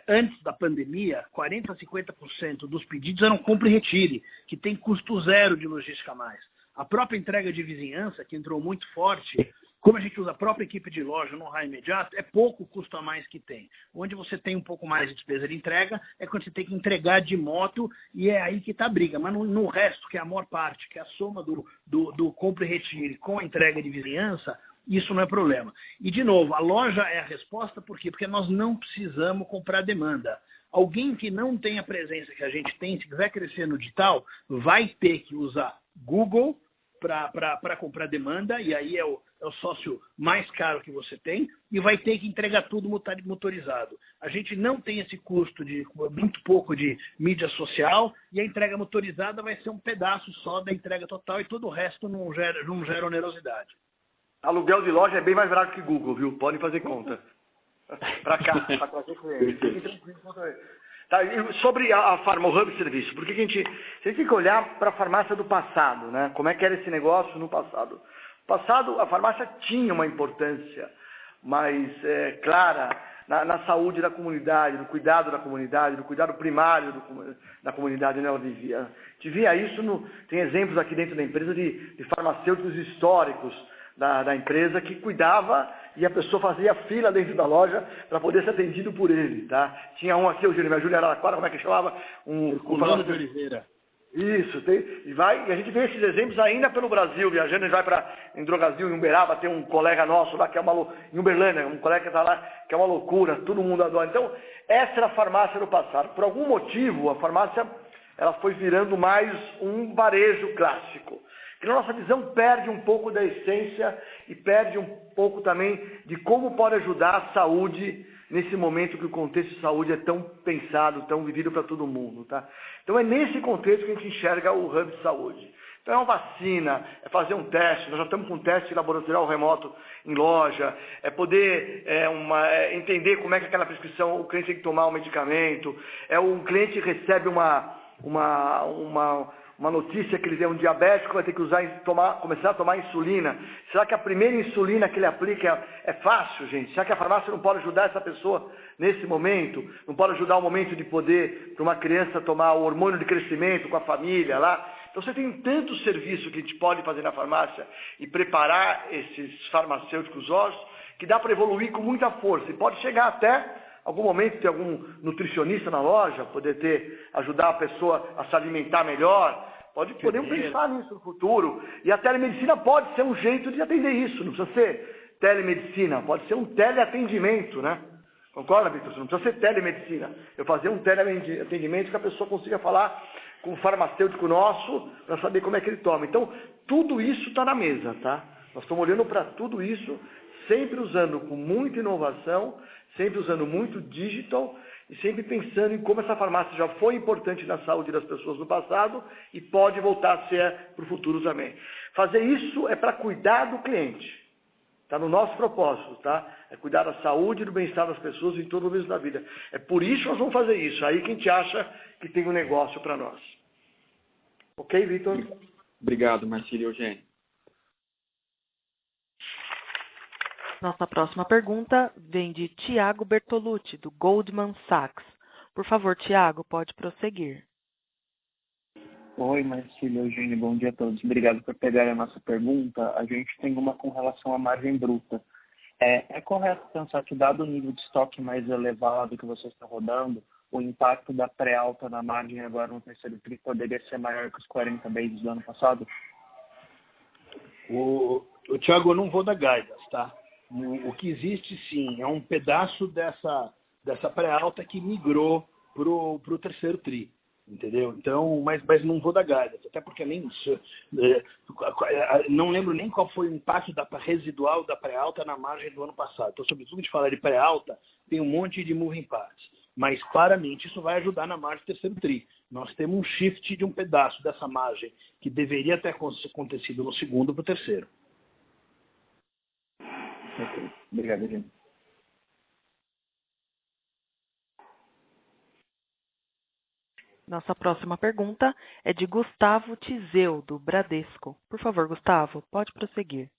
antes da pandemia, 40% a 50% dos pedidos eram compra e retire, que tem custo zero de logística a mais. A própria entrega de vizinhança, que entrou muito forte, como a gente usa a própria equipe de loja no raio imediato, é pouco o custo a mais que tem. Onde você tem um pouco mais de despesa de entrega é quando você tem que entregar de moto, e é aí que está a briga. Mas no resto, que é a maior parte, que é a soma do compra e retire com a entrega de vizinhança, isso não é problema. E, de novo, a loja é a resposta, por quê? Porque nós não precisamos comprar demanda. Alguém que não tem a presença que a gente tem, se quiser crescer no digital, vai ter que usar Google para comprar demanda, e aí é o sócio mais caro que você tem, e vai ter que entregar tudo motorizado. A gente não tem esse custo de muito pouco de mídia social, e a entrega motorizada vai ser um pedaço só da entrega total, e todo o resto não gera onerosidade. Aluguel de loja é bem mais barato que Google, viu? Podem fazer conta. Para cá, para trazer cliente. Tá, sobre a Farma, o Hub Serviço, porque a gente tem que olhar para a farmácia do passado, né? Como é que era esse negócio no passado? No passado, a farmácia tinha uma importância mais clara na saúde da comunidade, no cuidado da comunidade, no cuidado primário da comunidade onde ela vivia. A gente via isso, tem exemplos aqui dentro da empresa de farmacêuticos históricos da empresa que cuidava e a pessoa fazia fila dentro da loja para poder ser atendido por ele, tá? Tinha um aqui, o Júlio Araraquara, como é que chamava? Fulano de Oliveira. Isso, e a gente vê esses exemplos ainda pelo Brasil, viajando, a gente vai em Drogasil, em Uberaba, tem um colega nosso lá, que é em Uberlândia, um colega que está lá, que é uma loucura, todo mundo adora. Então, essa era a farmácia no passado. Por algum motivo, a farmácia ela foi virando mais um varejo clássico, que na nossa visão perde um pouco da essência e perde um pouco também de como pode ajudar a saúde nesse momento que o contexto de saúde é tão pensado, tão vivido para todo mundo, tá? Então é nesse contexto que a gente enxerga o Hub de Saúde. Então é uma vacina, é fazer um teste, nós já estamos com um teste laboratorial remoto em loja, é poder entender como é que aquela prescrição, o cliente tem que tomar o medicamento, um cliente recebe uma notícia que ele é um diabético, vai ter que começar a tomar insulina. Será que a primeira insulina que ele aplica é fácil, gente? Será que a farmácia não pode ajudar essa pessoa nesse momento? Não pode ajudar o momento de poder, para uma criança, tomar o hormônio de crescimento com a família lá? Então você tem tanto serviço que a gente pode fazer na farmácia e preparar esses farmacêuticos ósseos que dá para evoluir com muita força. E pode chegar até algum momento ter algum nutricionista na loja, poder ajudar a pessoa a se alimentar melhor. Podemos pensar nisso no futuro. E a telemedicina pode ser um jeito de atender isso. Não precisa ser telemedicina, pode ser um teleatendimento, né? Concorda, Victor? Não precisa ser telemedicina. Eu fazer um teleatendimento que a pessoa consiga falar com o farmacêutico nosso para saber como é que ele toma. Então, tudo isso está na mesa, tá? Nós estamos olhando para tudo isso, sempre usando com muita inovação, sempre usando muito digital e sempre pensando em como essa farmácia já foi importante na saúde das pessoas no passado e pode voltar a ser para o futuro também. Fazer isso é para cuidar do cliente. Está no nosso propósito, tá? É cuidar da saúde e do bem-estar das pessoas em todo o mês da vida. É por isso que nós vamos fazer isso. Aí que a gente acha que tem um negócio para nós. Ok, Vitor? Obrigado, Marcílio e Eugênio. Nossa próxima pergunta vem de Tiago Bertolucci, do Goldman Sachs. Por favor, Tiago, pode prosseguir. Oi, Marcílio e Eugênio, bom dia a todos. Obrigado por pegar a nossa pergunta. A gente tem uma com relação à margem bruta. É correto pensar que, dado o nível de estoque mais elevado que vocês estão rodando, o impacto da pré-alta na margem agora no terceiro tri poderia ser maior que os 40 basis do ano passado? Tiago, eu não vou dar guidance, tá? O que existe, sim, é um pedaço dessa pré-alta que migrou pro terceiro tri, entendeu? Então, mas não vou dar guidance, até porque nem não lembro nem qual foi o impacto residual da pré-alta na margem do ano passado. Então, sobretudo, de falar de pré-alta, tem um monte de moving parts. Mas, claramente, isso vai ajudar na margem do terceiro tri. Nós temos um shift de um pedaço dessa margem que deveria ter acontecido no segundo para o terceiro. Ok. Obrigado, gente. Nossa próxima pergunta é de Gustavo Tizeu, do Bradesco. Por favor, Gustavo, pode prosseguir.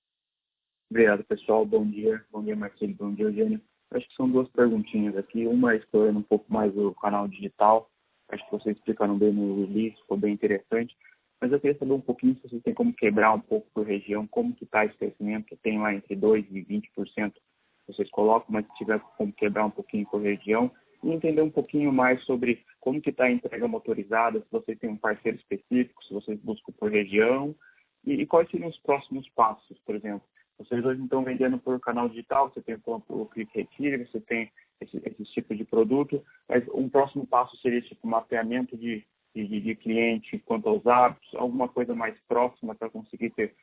Obrigado, pessoal. Bom dia. Bom dia, Marcílio. Bom dia, Eugênio. Acho que são duas perguntinhas aqui. Uma explorando um pouco mais o canal digital. Acho que vocês explicaram bem no release, ficou bem interessante. Mas eu queria saber um pouquinho se vocês têm como quebrar um pouco por região, como que está esse crescimento. Tem lá entre 2% e 20%, vocês colocam, mas se tiver como quebrar um pouquinho por região. E entender um pouquinho mais sobre como que está a entrega motorizada, se vocês têm um parceiro específico, se vocês buscam por região. E quais seriam os próximos passos, por exemplo. Vocês hoje estão vendendo por canal digital, você tem o Click Retire, você tem esse tipo de produto, mas um próximo passo seria tipo mapeamento de cliente quanto aos hábitos, alguma coisa mais próxima para conseguir ter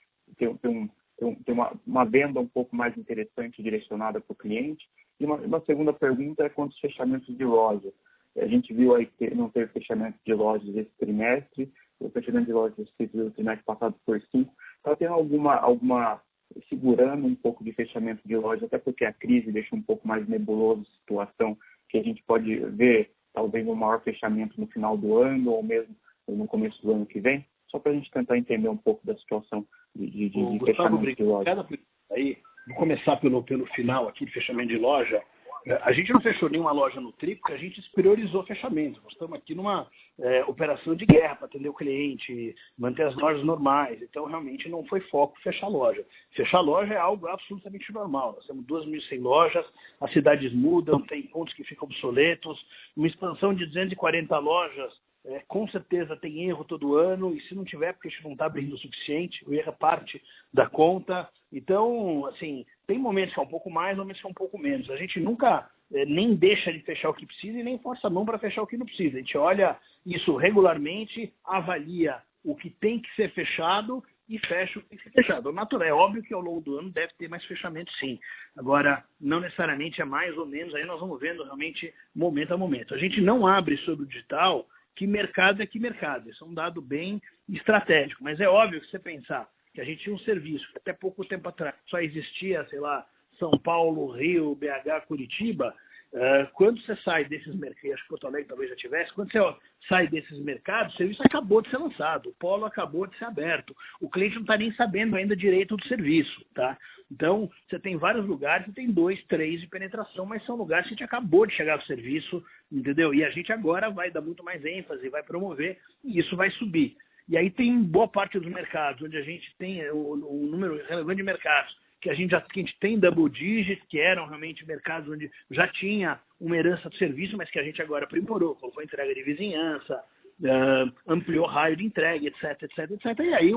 uma venda um pouco mais interessante direcionada para o cliente. E uma segunda pergunta é quanto aos fechamentos de loja. A gente viu aí que não teve fechamento de lojas esse trimestre, o fechamento de lojas do trimestre passado por 5. Está tendo alguma segurando um pouco de fechamento de loja, até porque a crise deixa um pouco mais nebulosa a situação, que a gente pode ver talvez um maior fechamento no final do ano ou mesmo no começo do ano que vem, só para a gente tentar entender um pouco da situação de fechamento de loja. Aí, vou começar pelo final aqui de fechamento de loja. A gente não fechou nenhuma loja no TRI, porque a gente priorizou fechamento. Nós estamos aqui numa operação de guerra para atender o cliente, manter as lojas normais. Então, realmente, não foi foco fechar loja. Fechar loja é algo absolutamente normal. Nós temos 2.100 lojas, as cidades mudam, tem pontos que ficam obsoletos. Uma expansão de 240 lojas, com certeza tem erro todo ano, e se não tiver, porque a gente não está abrindo o suficiente, o erro é parte da conta. Então, assim, tem momentos que é um pouco mais, momentos que é um pouco menos. A gente nunca nem deixa de fechar o que precisa e nem força a mão para fechar o que não precisa. A gente olha isso regularmente, avalia o que tem que ser fechado e fecha o que tem que ser fechado. Natural, é óbvio que ao longo do ano deve ter mais fechamento, sim. Agora, não necessariamente é mais ou menos, aí nós vamos vendo realmente momento a momento. A gente não abre sobre o digital que mercado é que mercado. Isso é um dado bem estratégico. Mas é óbvio que você pensar que a gente tinha um serviço que até pouco tempo atrás só existia, sei lá, São Paulo, Rio, BH, Curitiba. Quando você sai desses mercados, acho que Porto Alegre talvez já tivesse, quando você sai desses mercados, o serviço acabou de ser lançado, o polo acabou de ser aberto, o cliente não está nem sabendo ainda direito do serviço, tá? Então, você tem vários lugares, você tem 2, 3 de penetração, mas são lugares que a gente acabou de chegar ao serviço, entendeu? E a gente agora vai dar muito mais ênfase, vai promover, e isso vai subir. E aí tem boa parte dos mercados, onde a gente tem o número relevante de mercados, que a gente tem double digit, que eram realmente mercados onde já tinha uma herança do serviço, mas que a gente agora aprimorou, colocou entrega de vizinhança, ampliou raio de entrega, etc, etc, etc. E aí,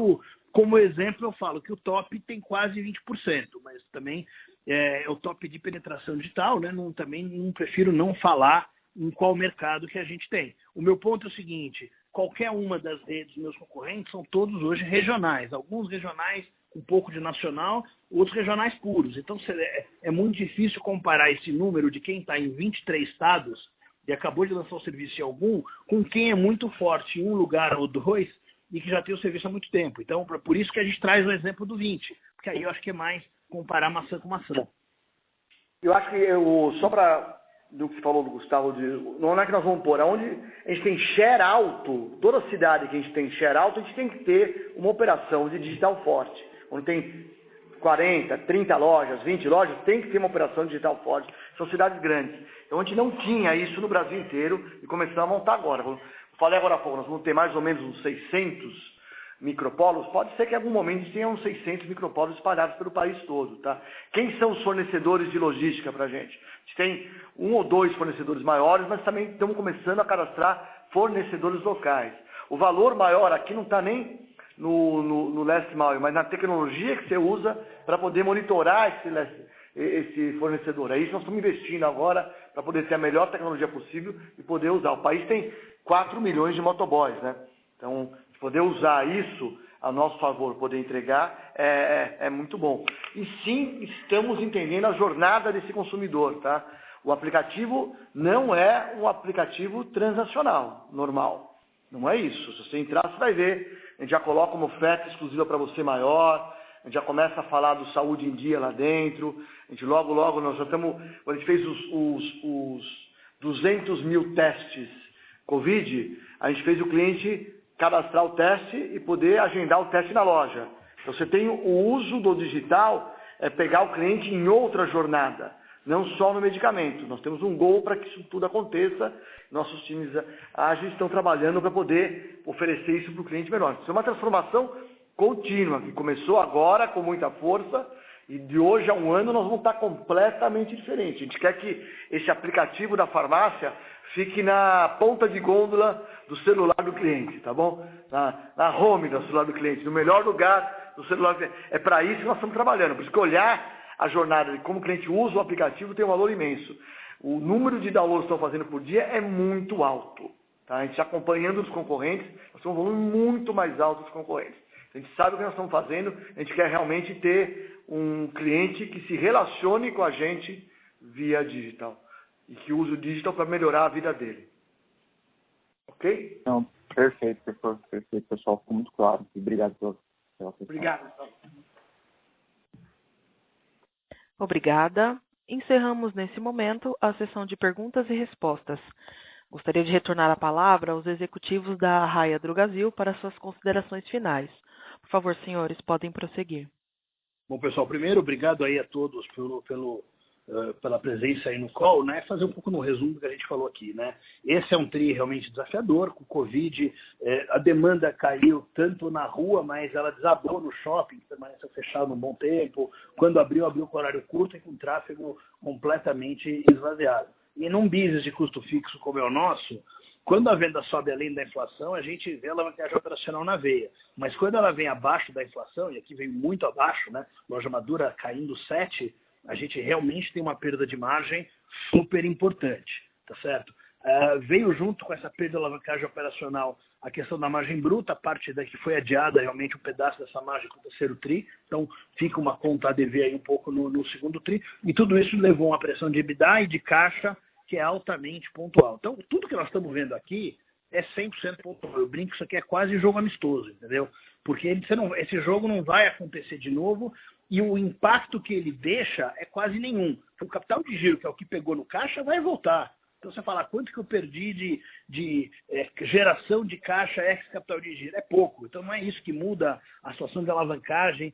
como exemplo, eu falo que o top tem quase 20%, mas também é o top de penetração digital, né? Também não prefiro não falar em qual mercado que a gente tem. O meu ponto é o seguinte: qualquer uma das redes dos meus concorrentes são todos hoje regionais, alguns regionais um pouco de nacional, outros regionais puros. Então, é muito difícil comparar esse número de quem está em 23 estados e acabou de lançar o serviço em algum, com quem é muito forte em um lugar ou dois e que já tem o serviço há muito tempo. Então, por isso que a gente traz o exemplo do 20, porque aí eu acho que é mais comparar maçã com maçã. Eu acho que, só para do que você falou do Gustavo, não é que nós vamos pôr, aonde a gente tem share alto, toda cidade que a gente tem share alto, a gente tem que ter uma operação de digital forte. Onde tem 40, 30 lojas, 20 lojas, tem que ter uma operação digital forte. São cidades grandes. Então a gente não tinha isso no Brasil inteiro e começamos a montar agora. Eu falei agora há pouco, nós vamos ter mais ou menos uns 600 micropolos. Pode ser que em algum momento a gente tenha uns 600 micropolos espalhados pelo país todo. Tá? Quem são os fornecedores de logística para a gente? A gente tem 1 ou 2 fornecedores maiores, mas também estamos começando a cadastrar fornecedores locais. O valor maior aqui não está nem no last mile, mas na tecnologia que você usa para poder monitorar esse fornecedor. É isso que nós estamos investindo agora para poder ter a melhor tecnologia possível e poder usar. O país tem 4 milhões de motoboys, né? Então, poder usar isso a nosso favor, poder entregar, é muito bom. E sim, estamos entendendo a jornada desse consumidor, tá? O aplicativo não é um aplicativo transacional, normal. Não é isso. Se você entrar, você vai ver. A gente já coloca uma oferta exclusiva para você maior. A gente já começa a falar do Saúde em Dia lá dentro. A gente logo, nós já estamos... Quando a gente fez os 200 mil testes Covid, a gente fez o cliente cadastrar o teste e poder agendar o teste na loja. Então você tem o uso do digital, é pegar o cliente em outra jornada. Não só no medicamento. Nós temos um gol para que isso tudo aconteça. Nossos times ágeis estão trabalhando para poder oferecer isso para o cliente melhor. Isso é uma transformação contínua, que começou agora com muita força e de hoje a um ano nós vamos estar completamente diferente. A gente quer que esse aplicativo da farmácia fique na ponta de gôndola do celular do cliente, tá bom? Na home do celular do cliente, no melhor lugar do celular do cliente. É para isso que nós estamos trabalhando. Por isso que olhar a jornada de como o cliente usa o aplicativo tem um valor imenso. O número de downloads que estão fazendo por dia é muito alto. Tá? A gente acompanhando os concorrentes, nós temos um volume muito mais alto dos concorrentes. A gente sabe o que nós estamos fazendo, a gente quer realmente ter um cliente que se relacione com a gente via digital. E que use o digital para melhorar a vida dele. Ok? Não, perfeito, pessoal. Ficou muito claro. Obrigado pela Obrigado. Obrigada. Encerramos nesse momento a sessão de perguntas e respostas. Gostaria de retornar a palavra aos executivos da Raia Drogasil para suas considerações finais. Por favor, senhores, podem prosseguir. Bom, pessoal, primeiro, obrigado aí a todos pela presença aí no call, né, fazer um pouco no resumo do que a gente falou aqui, né? Esse é um TRI realmente desafiador, com o Covid, a demanda caiu tanto na rua, mas ela desabou no shopping, que permaneceu fechado um bom tempo, quando abriu com horário curto e com tráfego completamente esvaziado. E num business de custo fixo como é o nosso, quando a venda sobe além da inflação, a gente vê a alavancagem operacional na veia. Mas quando ela vem abaixo da inflação, e aqui vem muito abaixo, né? Loja madura caindo 7%, a gente realmente tem uma perda de margem super importante, tá certo? Veio junto com essa perda de alavancagem operacional a questão da margem bruta, a parte daqui foi adiada realmente um pedaço dessa margem para o terceiro TRI, então fica uma conta a dever aí um pouco no segundo TRI, e tudo isso levou a uma pressão de EBITDA e de caixa que é altamente pontual. Então, tudo que nós estamos vendo aqui é 100% pontual. Eu brinco que isso aqui é quase jogo amistoso, entendeu? Porque esse jogo não vai acontecer de novo e o impacto que ele deixa é quase nenhum. O capital de giro, que é o que pegou no caixa, vai voltar. Então, você fala, quanto que eu perdi de geração de caixa ex-capital de giro? É pouco. Então, não é isso que muda a situação de alavancagem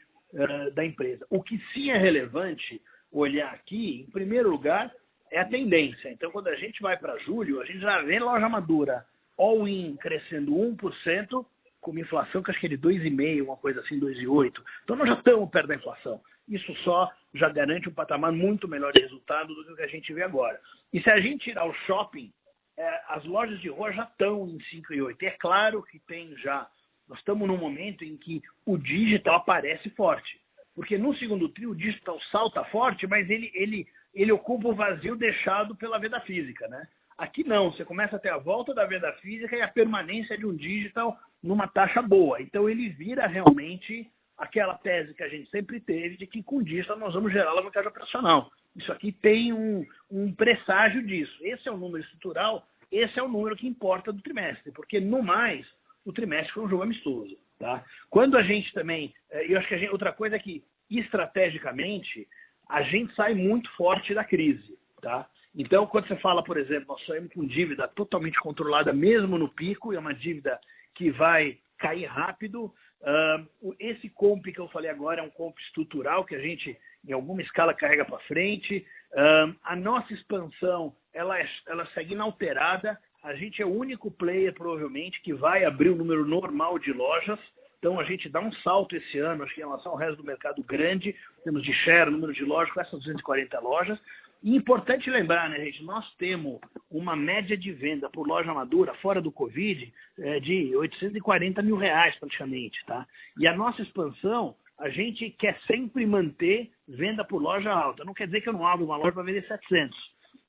da empresa. O que sim é relevante olhar aqui, em primeiro lugar, é a tendência. Então, quando a gente vai para julho, a gente já vê loja madura all-in crescendo 1%, com uma inflação que acho que é de 2,5%, uma coisa assim, 2,8%. Então, nós já estamos perto da inflação. Isso só já garante um patamar muito melhor de resultado do que o que a gente vê agora. E se a gente tirar o shopping, as lojas de rua já estão em 5,8%. E é claro que tem já. Nós estamos num momento em que o digital aparece forte. Porque no segundo TRI o digital salta forte, mas ele ocupa o vazio deixado pela venda física, né? Aqui não, você começa a ter a volta da venda física e a permanência de um digital numa taxa boa. Então ele vira realmente aquela tese que a gente sempre teve de que com digital nós vamos gerar alavancagem operacional. Isso aqui tem um presságio disso. Esse é o número estrutural, esse é o número que importa do trimestre, porque no mais, o trimestre foi um jogo amistoso, tá? Quando a gente também, eu acho que outra coisa é que estrategicamente a gente sai muito forte da crise, tá? Então, quando você fala, por exemplo, nós saímos com dívida totalmente controlada mesmo no pico, é uma dívida que vai cair rápido. Esse comp que eu falei agora é um comp estrutural que a gente, em alguma escala, carrega para frente. A nossa expansão, ela segue inalterada. A gente é o único player, provavelmente, que vai abrir o número normal de lojas. Então, a gente dá um salto esse ano, acho que em relação ao resto do mercado grande, temos de share, número de lojas, com essas 240 lojas. E importante lembrar, né, gente, nós temos uma média de venda por loja madura, fora do Covid, de R$840 mil praticamente, tá? E a nossa expansão, a gente quer sempre manter venda por loja alta. Não quer dizer que eu não abro uma loja para vender 700,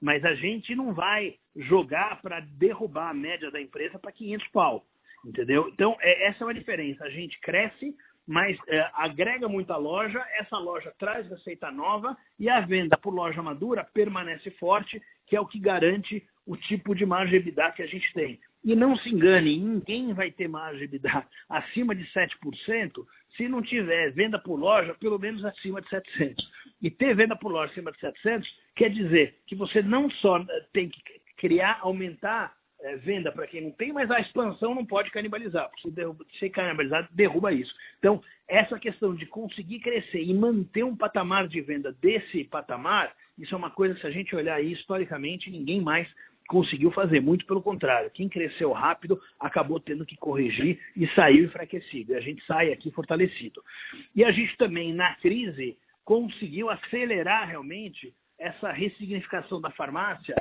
mas a gente não vai jogar para derrubar a média da empresa para 500 pau. Entendeu? Então, essa é uma diferença. A gente cresce, mas agrega muita loja, essa loja traz receita nova e a venda por loja madura permanece forte, que é o que garante o tipo de margem EBITDA que a gente tem. E não se engane, ninguém vai ter margem EBITDA acima de 7% se não tiver venda por loja pelo menos acima de 700. E ter venda por loja acima de 700 quer dizer que você não só tem que aumentar venda para quem não tem, mas a expansão não pode canibalizar, porque se canibalizar, derruba isso. Então, essa questão de conseguir crescer e manter um patamar de venda desse patamar, isso é uma coisa, se a gente olhar aí historicamente, ninguém mais conseguiu fazer, muito pelo contrário. Quem cresceu rápido acabou tendo que corrigir e saiu enfraquecido. E a gente sai aqui fortalecido. E a gente também, na crise, conseguiu acelerar realmente essa ressignificação da farmácia,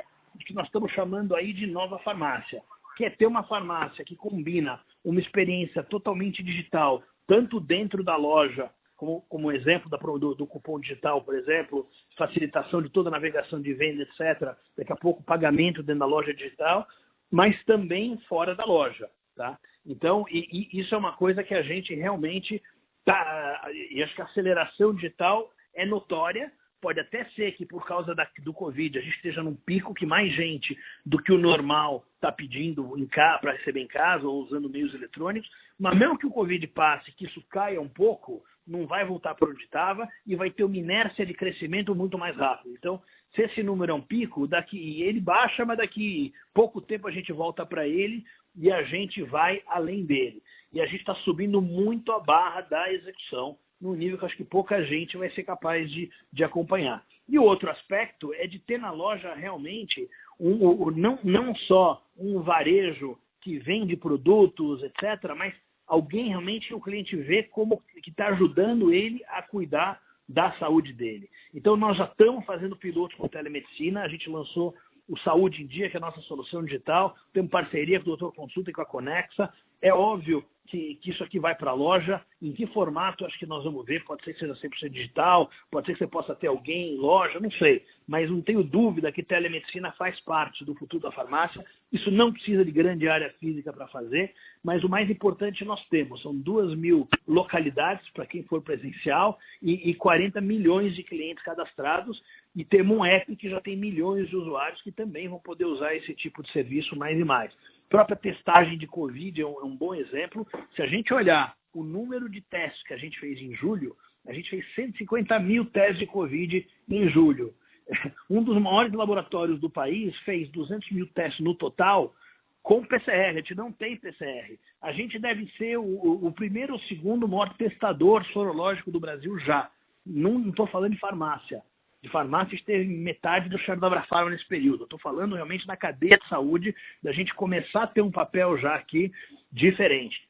que nós estamos chamando aí de nova farmácia, que é ter uma farmácia que combina uma experiência totalmente digital, tanto dentro da loja, como exemplo do cupom digital, por exemplo, facilitação de toda a navegação de venda, etc. Daqui a pouco, pagamento dentro da loja digital, mas também fora da loja, tá? Então, isso é uma coisa que a gente realmente tá, e acho que a aceleração digital é notória. Pode até ser que por causa do Covid a gente esteja num pico que mais gente do que o normal está pedindo para receber em casa ou usando meios eletrônicos, mas mesmo que o Covid passe, que isso caia um pouco, não vai voltar para onde estava e vai ter uma inércia de crescimento muito mais rápido. Então, se esse número é um pico, ele baixa, mas daqui pouco tempo a gente volta para ele e a gente vai além dele. E a gente está subindo muito a barra da execução num nível que eu acho que pouca gente vai ser capaz de acompanhar. E o outro aspecto é de ter na loja realmente não só um varejo que vende produtos, etc., mas alguém realmente que o cliente vê como que está ajudando ele a cuidar da saúde dele. Então, nós já estamos fazendo piloto com telemedicina, a gente lançou o Saúde em Dia, que é a nossa solução digital, temos parceria com o Doutor Consulta e com a Conexa. É óbvio que isso aqui vai para a loja. Em que formato, acho que nós vamos ver. Pode ser que seja 100% digital, pode ser que você possa ter alguém em loja, não sei. Mas não tenho dúvida que telemedicina faz parte do futuro da farmácia. Isso não precisa de grande área física para fazer, mas o mais importante nós temos. São 2.000 localidades para quem for presencial e 40 milhões de clientes cadastrados. E temos um app que já tem milhões de usuários que também vão poder usar esse tipo de serviço mais e mais. A própria testagem de Covid é um bom exemplo. Se a gente olhar o número de testes que a gente fez em julho, a gente fez 150 mil testes de Covid em julho. Um dos maiores laboratórios do país fez 200 mil testes no total com PCR. A gente não tem PCR. A gente deve ser o primeiro ou segundo maior testador sorológico do Brasil já. Não estou falando de farmácia. De farmácia teve metade do share da Abrafarma nesse período. Estou falando realmente na cadeia de saúde, da gente começar a ter um papel já aqui diferente.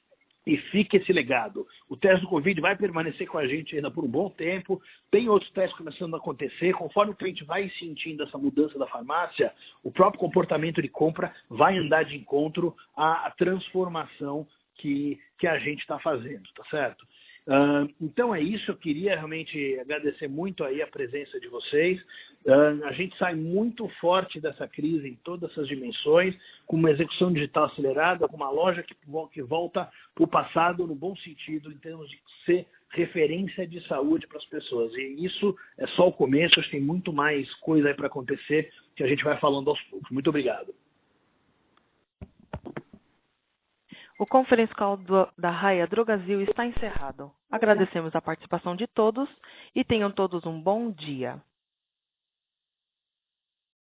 E fica esse legado. O teste do Covid vai permanecer com a gente ainda por um bom tempo. Tem outros testes começando a acontecer. Conforme o cliente vai sentindo essa mudança da farmácia, o próprio comportamento de compra vai andar de encontro à transformação que a gente está fazendo, tá certo? Então é isso, eu queria realmente agradecer muito aí a presença de vocês. A gente sai muito forte dessa crise em todas essas dimensões, com uma execução digital acelerada, com uma loja que volta para o passado no bom sentido, em termos de ser referência de saúde para as pessoas. E isso é só o começo, acho que tem muito mais coisa aí para acontecer, que a gente vai falando aos poucos. Muito obrigado. O Conference Call da Raia Drogasil está encerrado. Agradecemos a participação de todos e tenham todos um bom dia.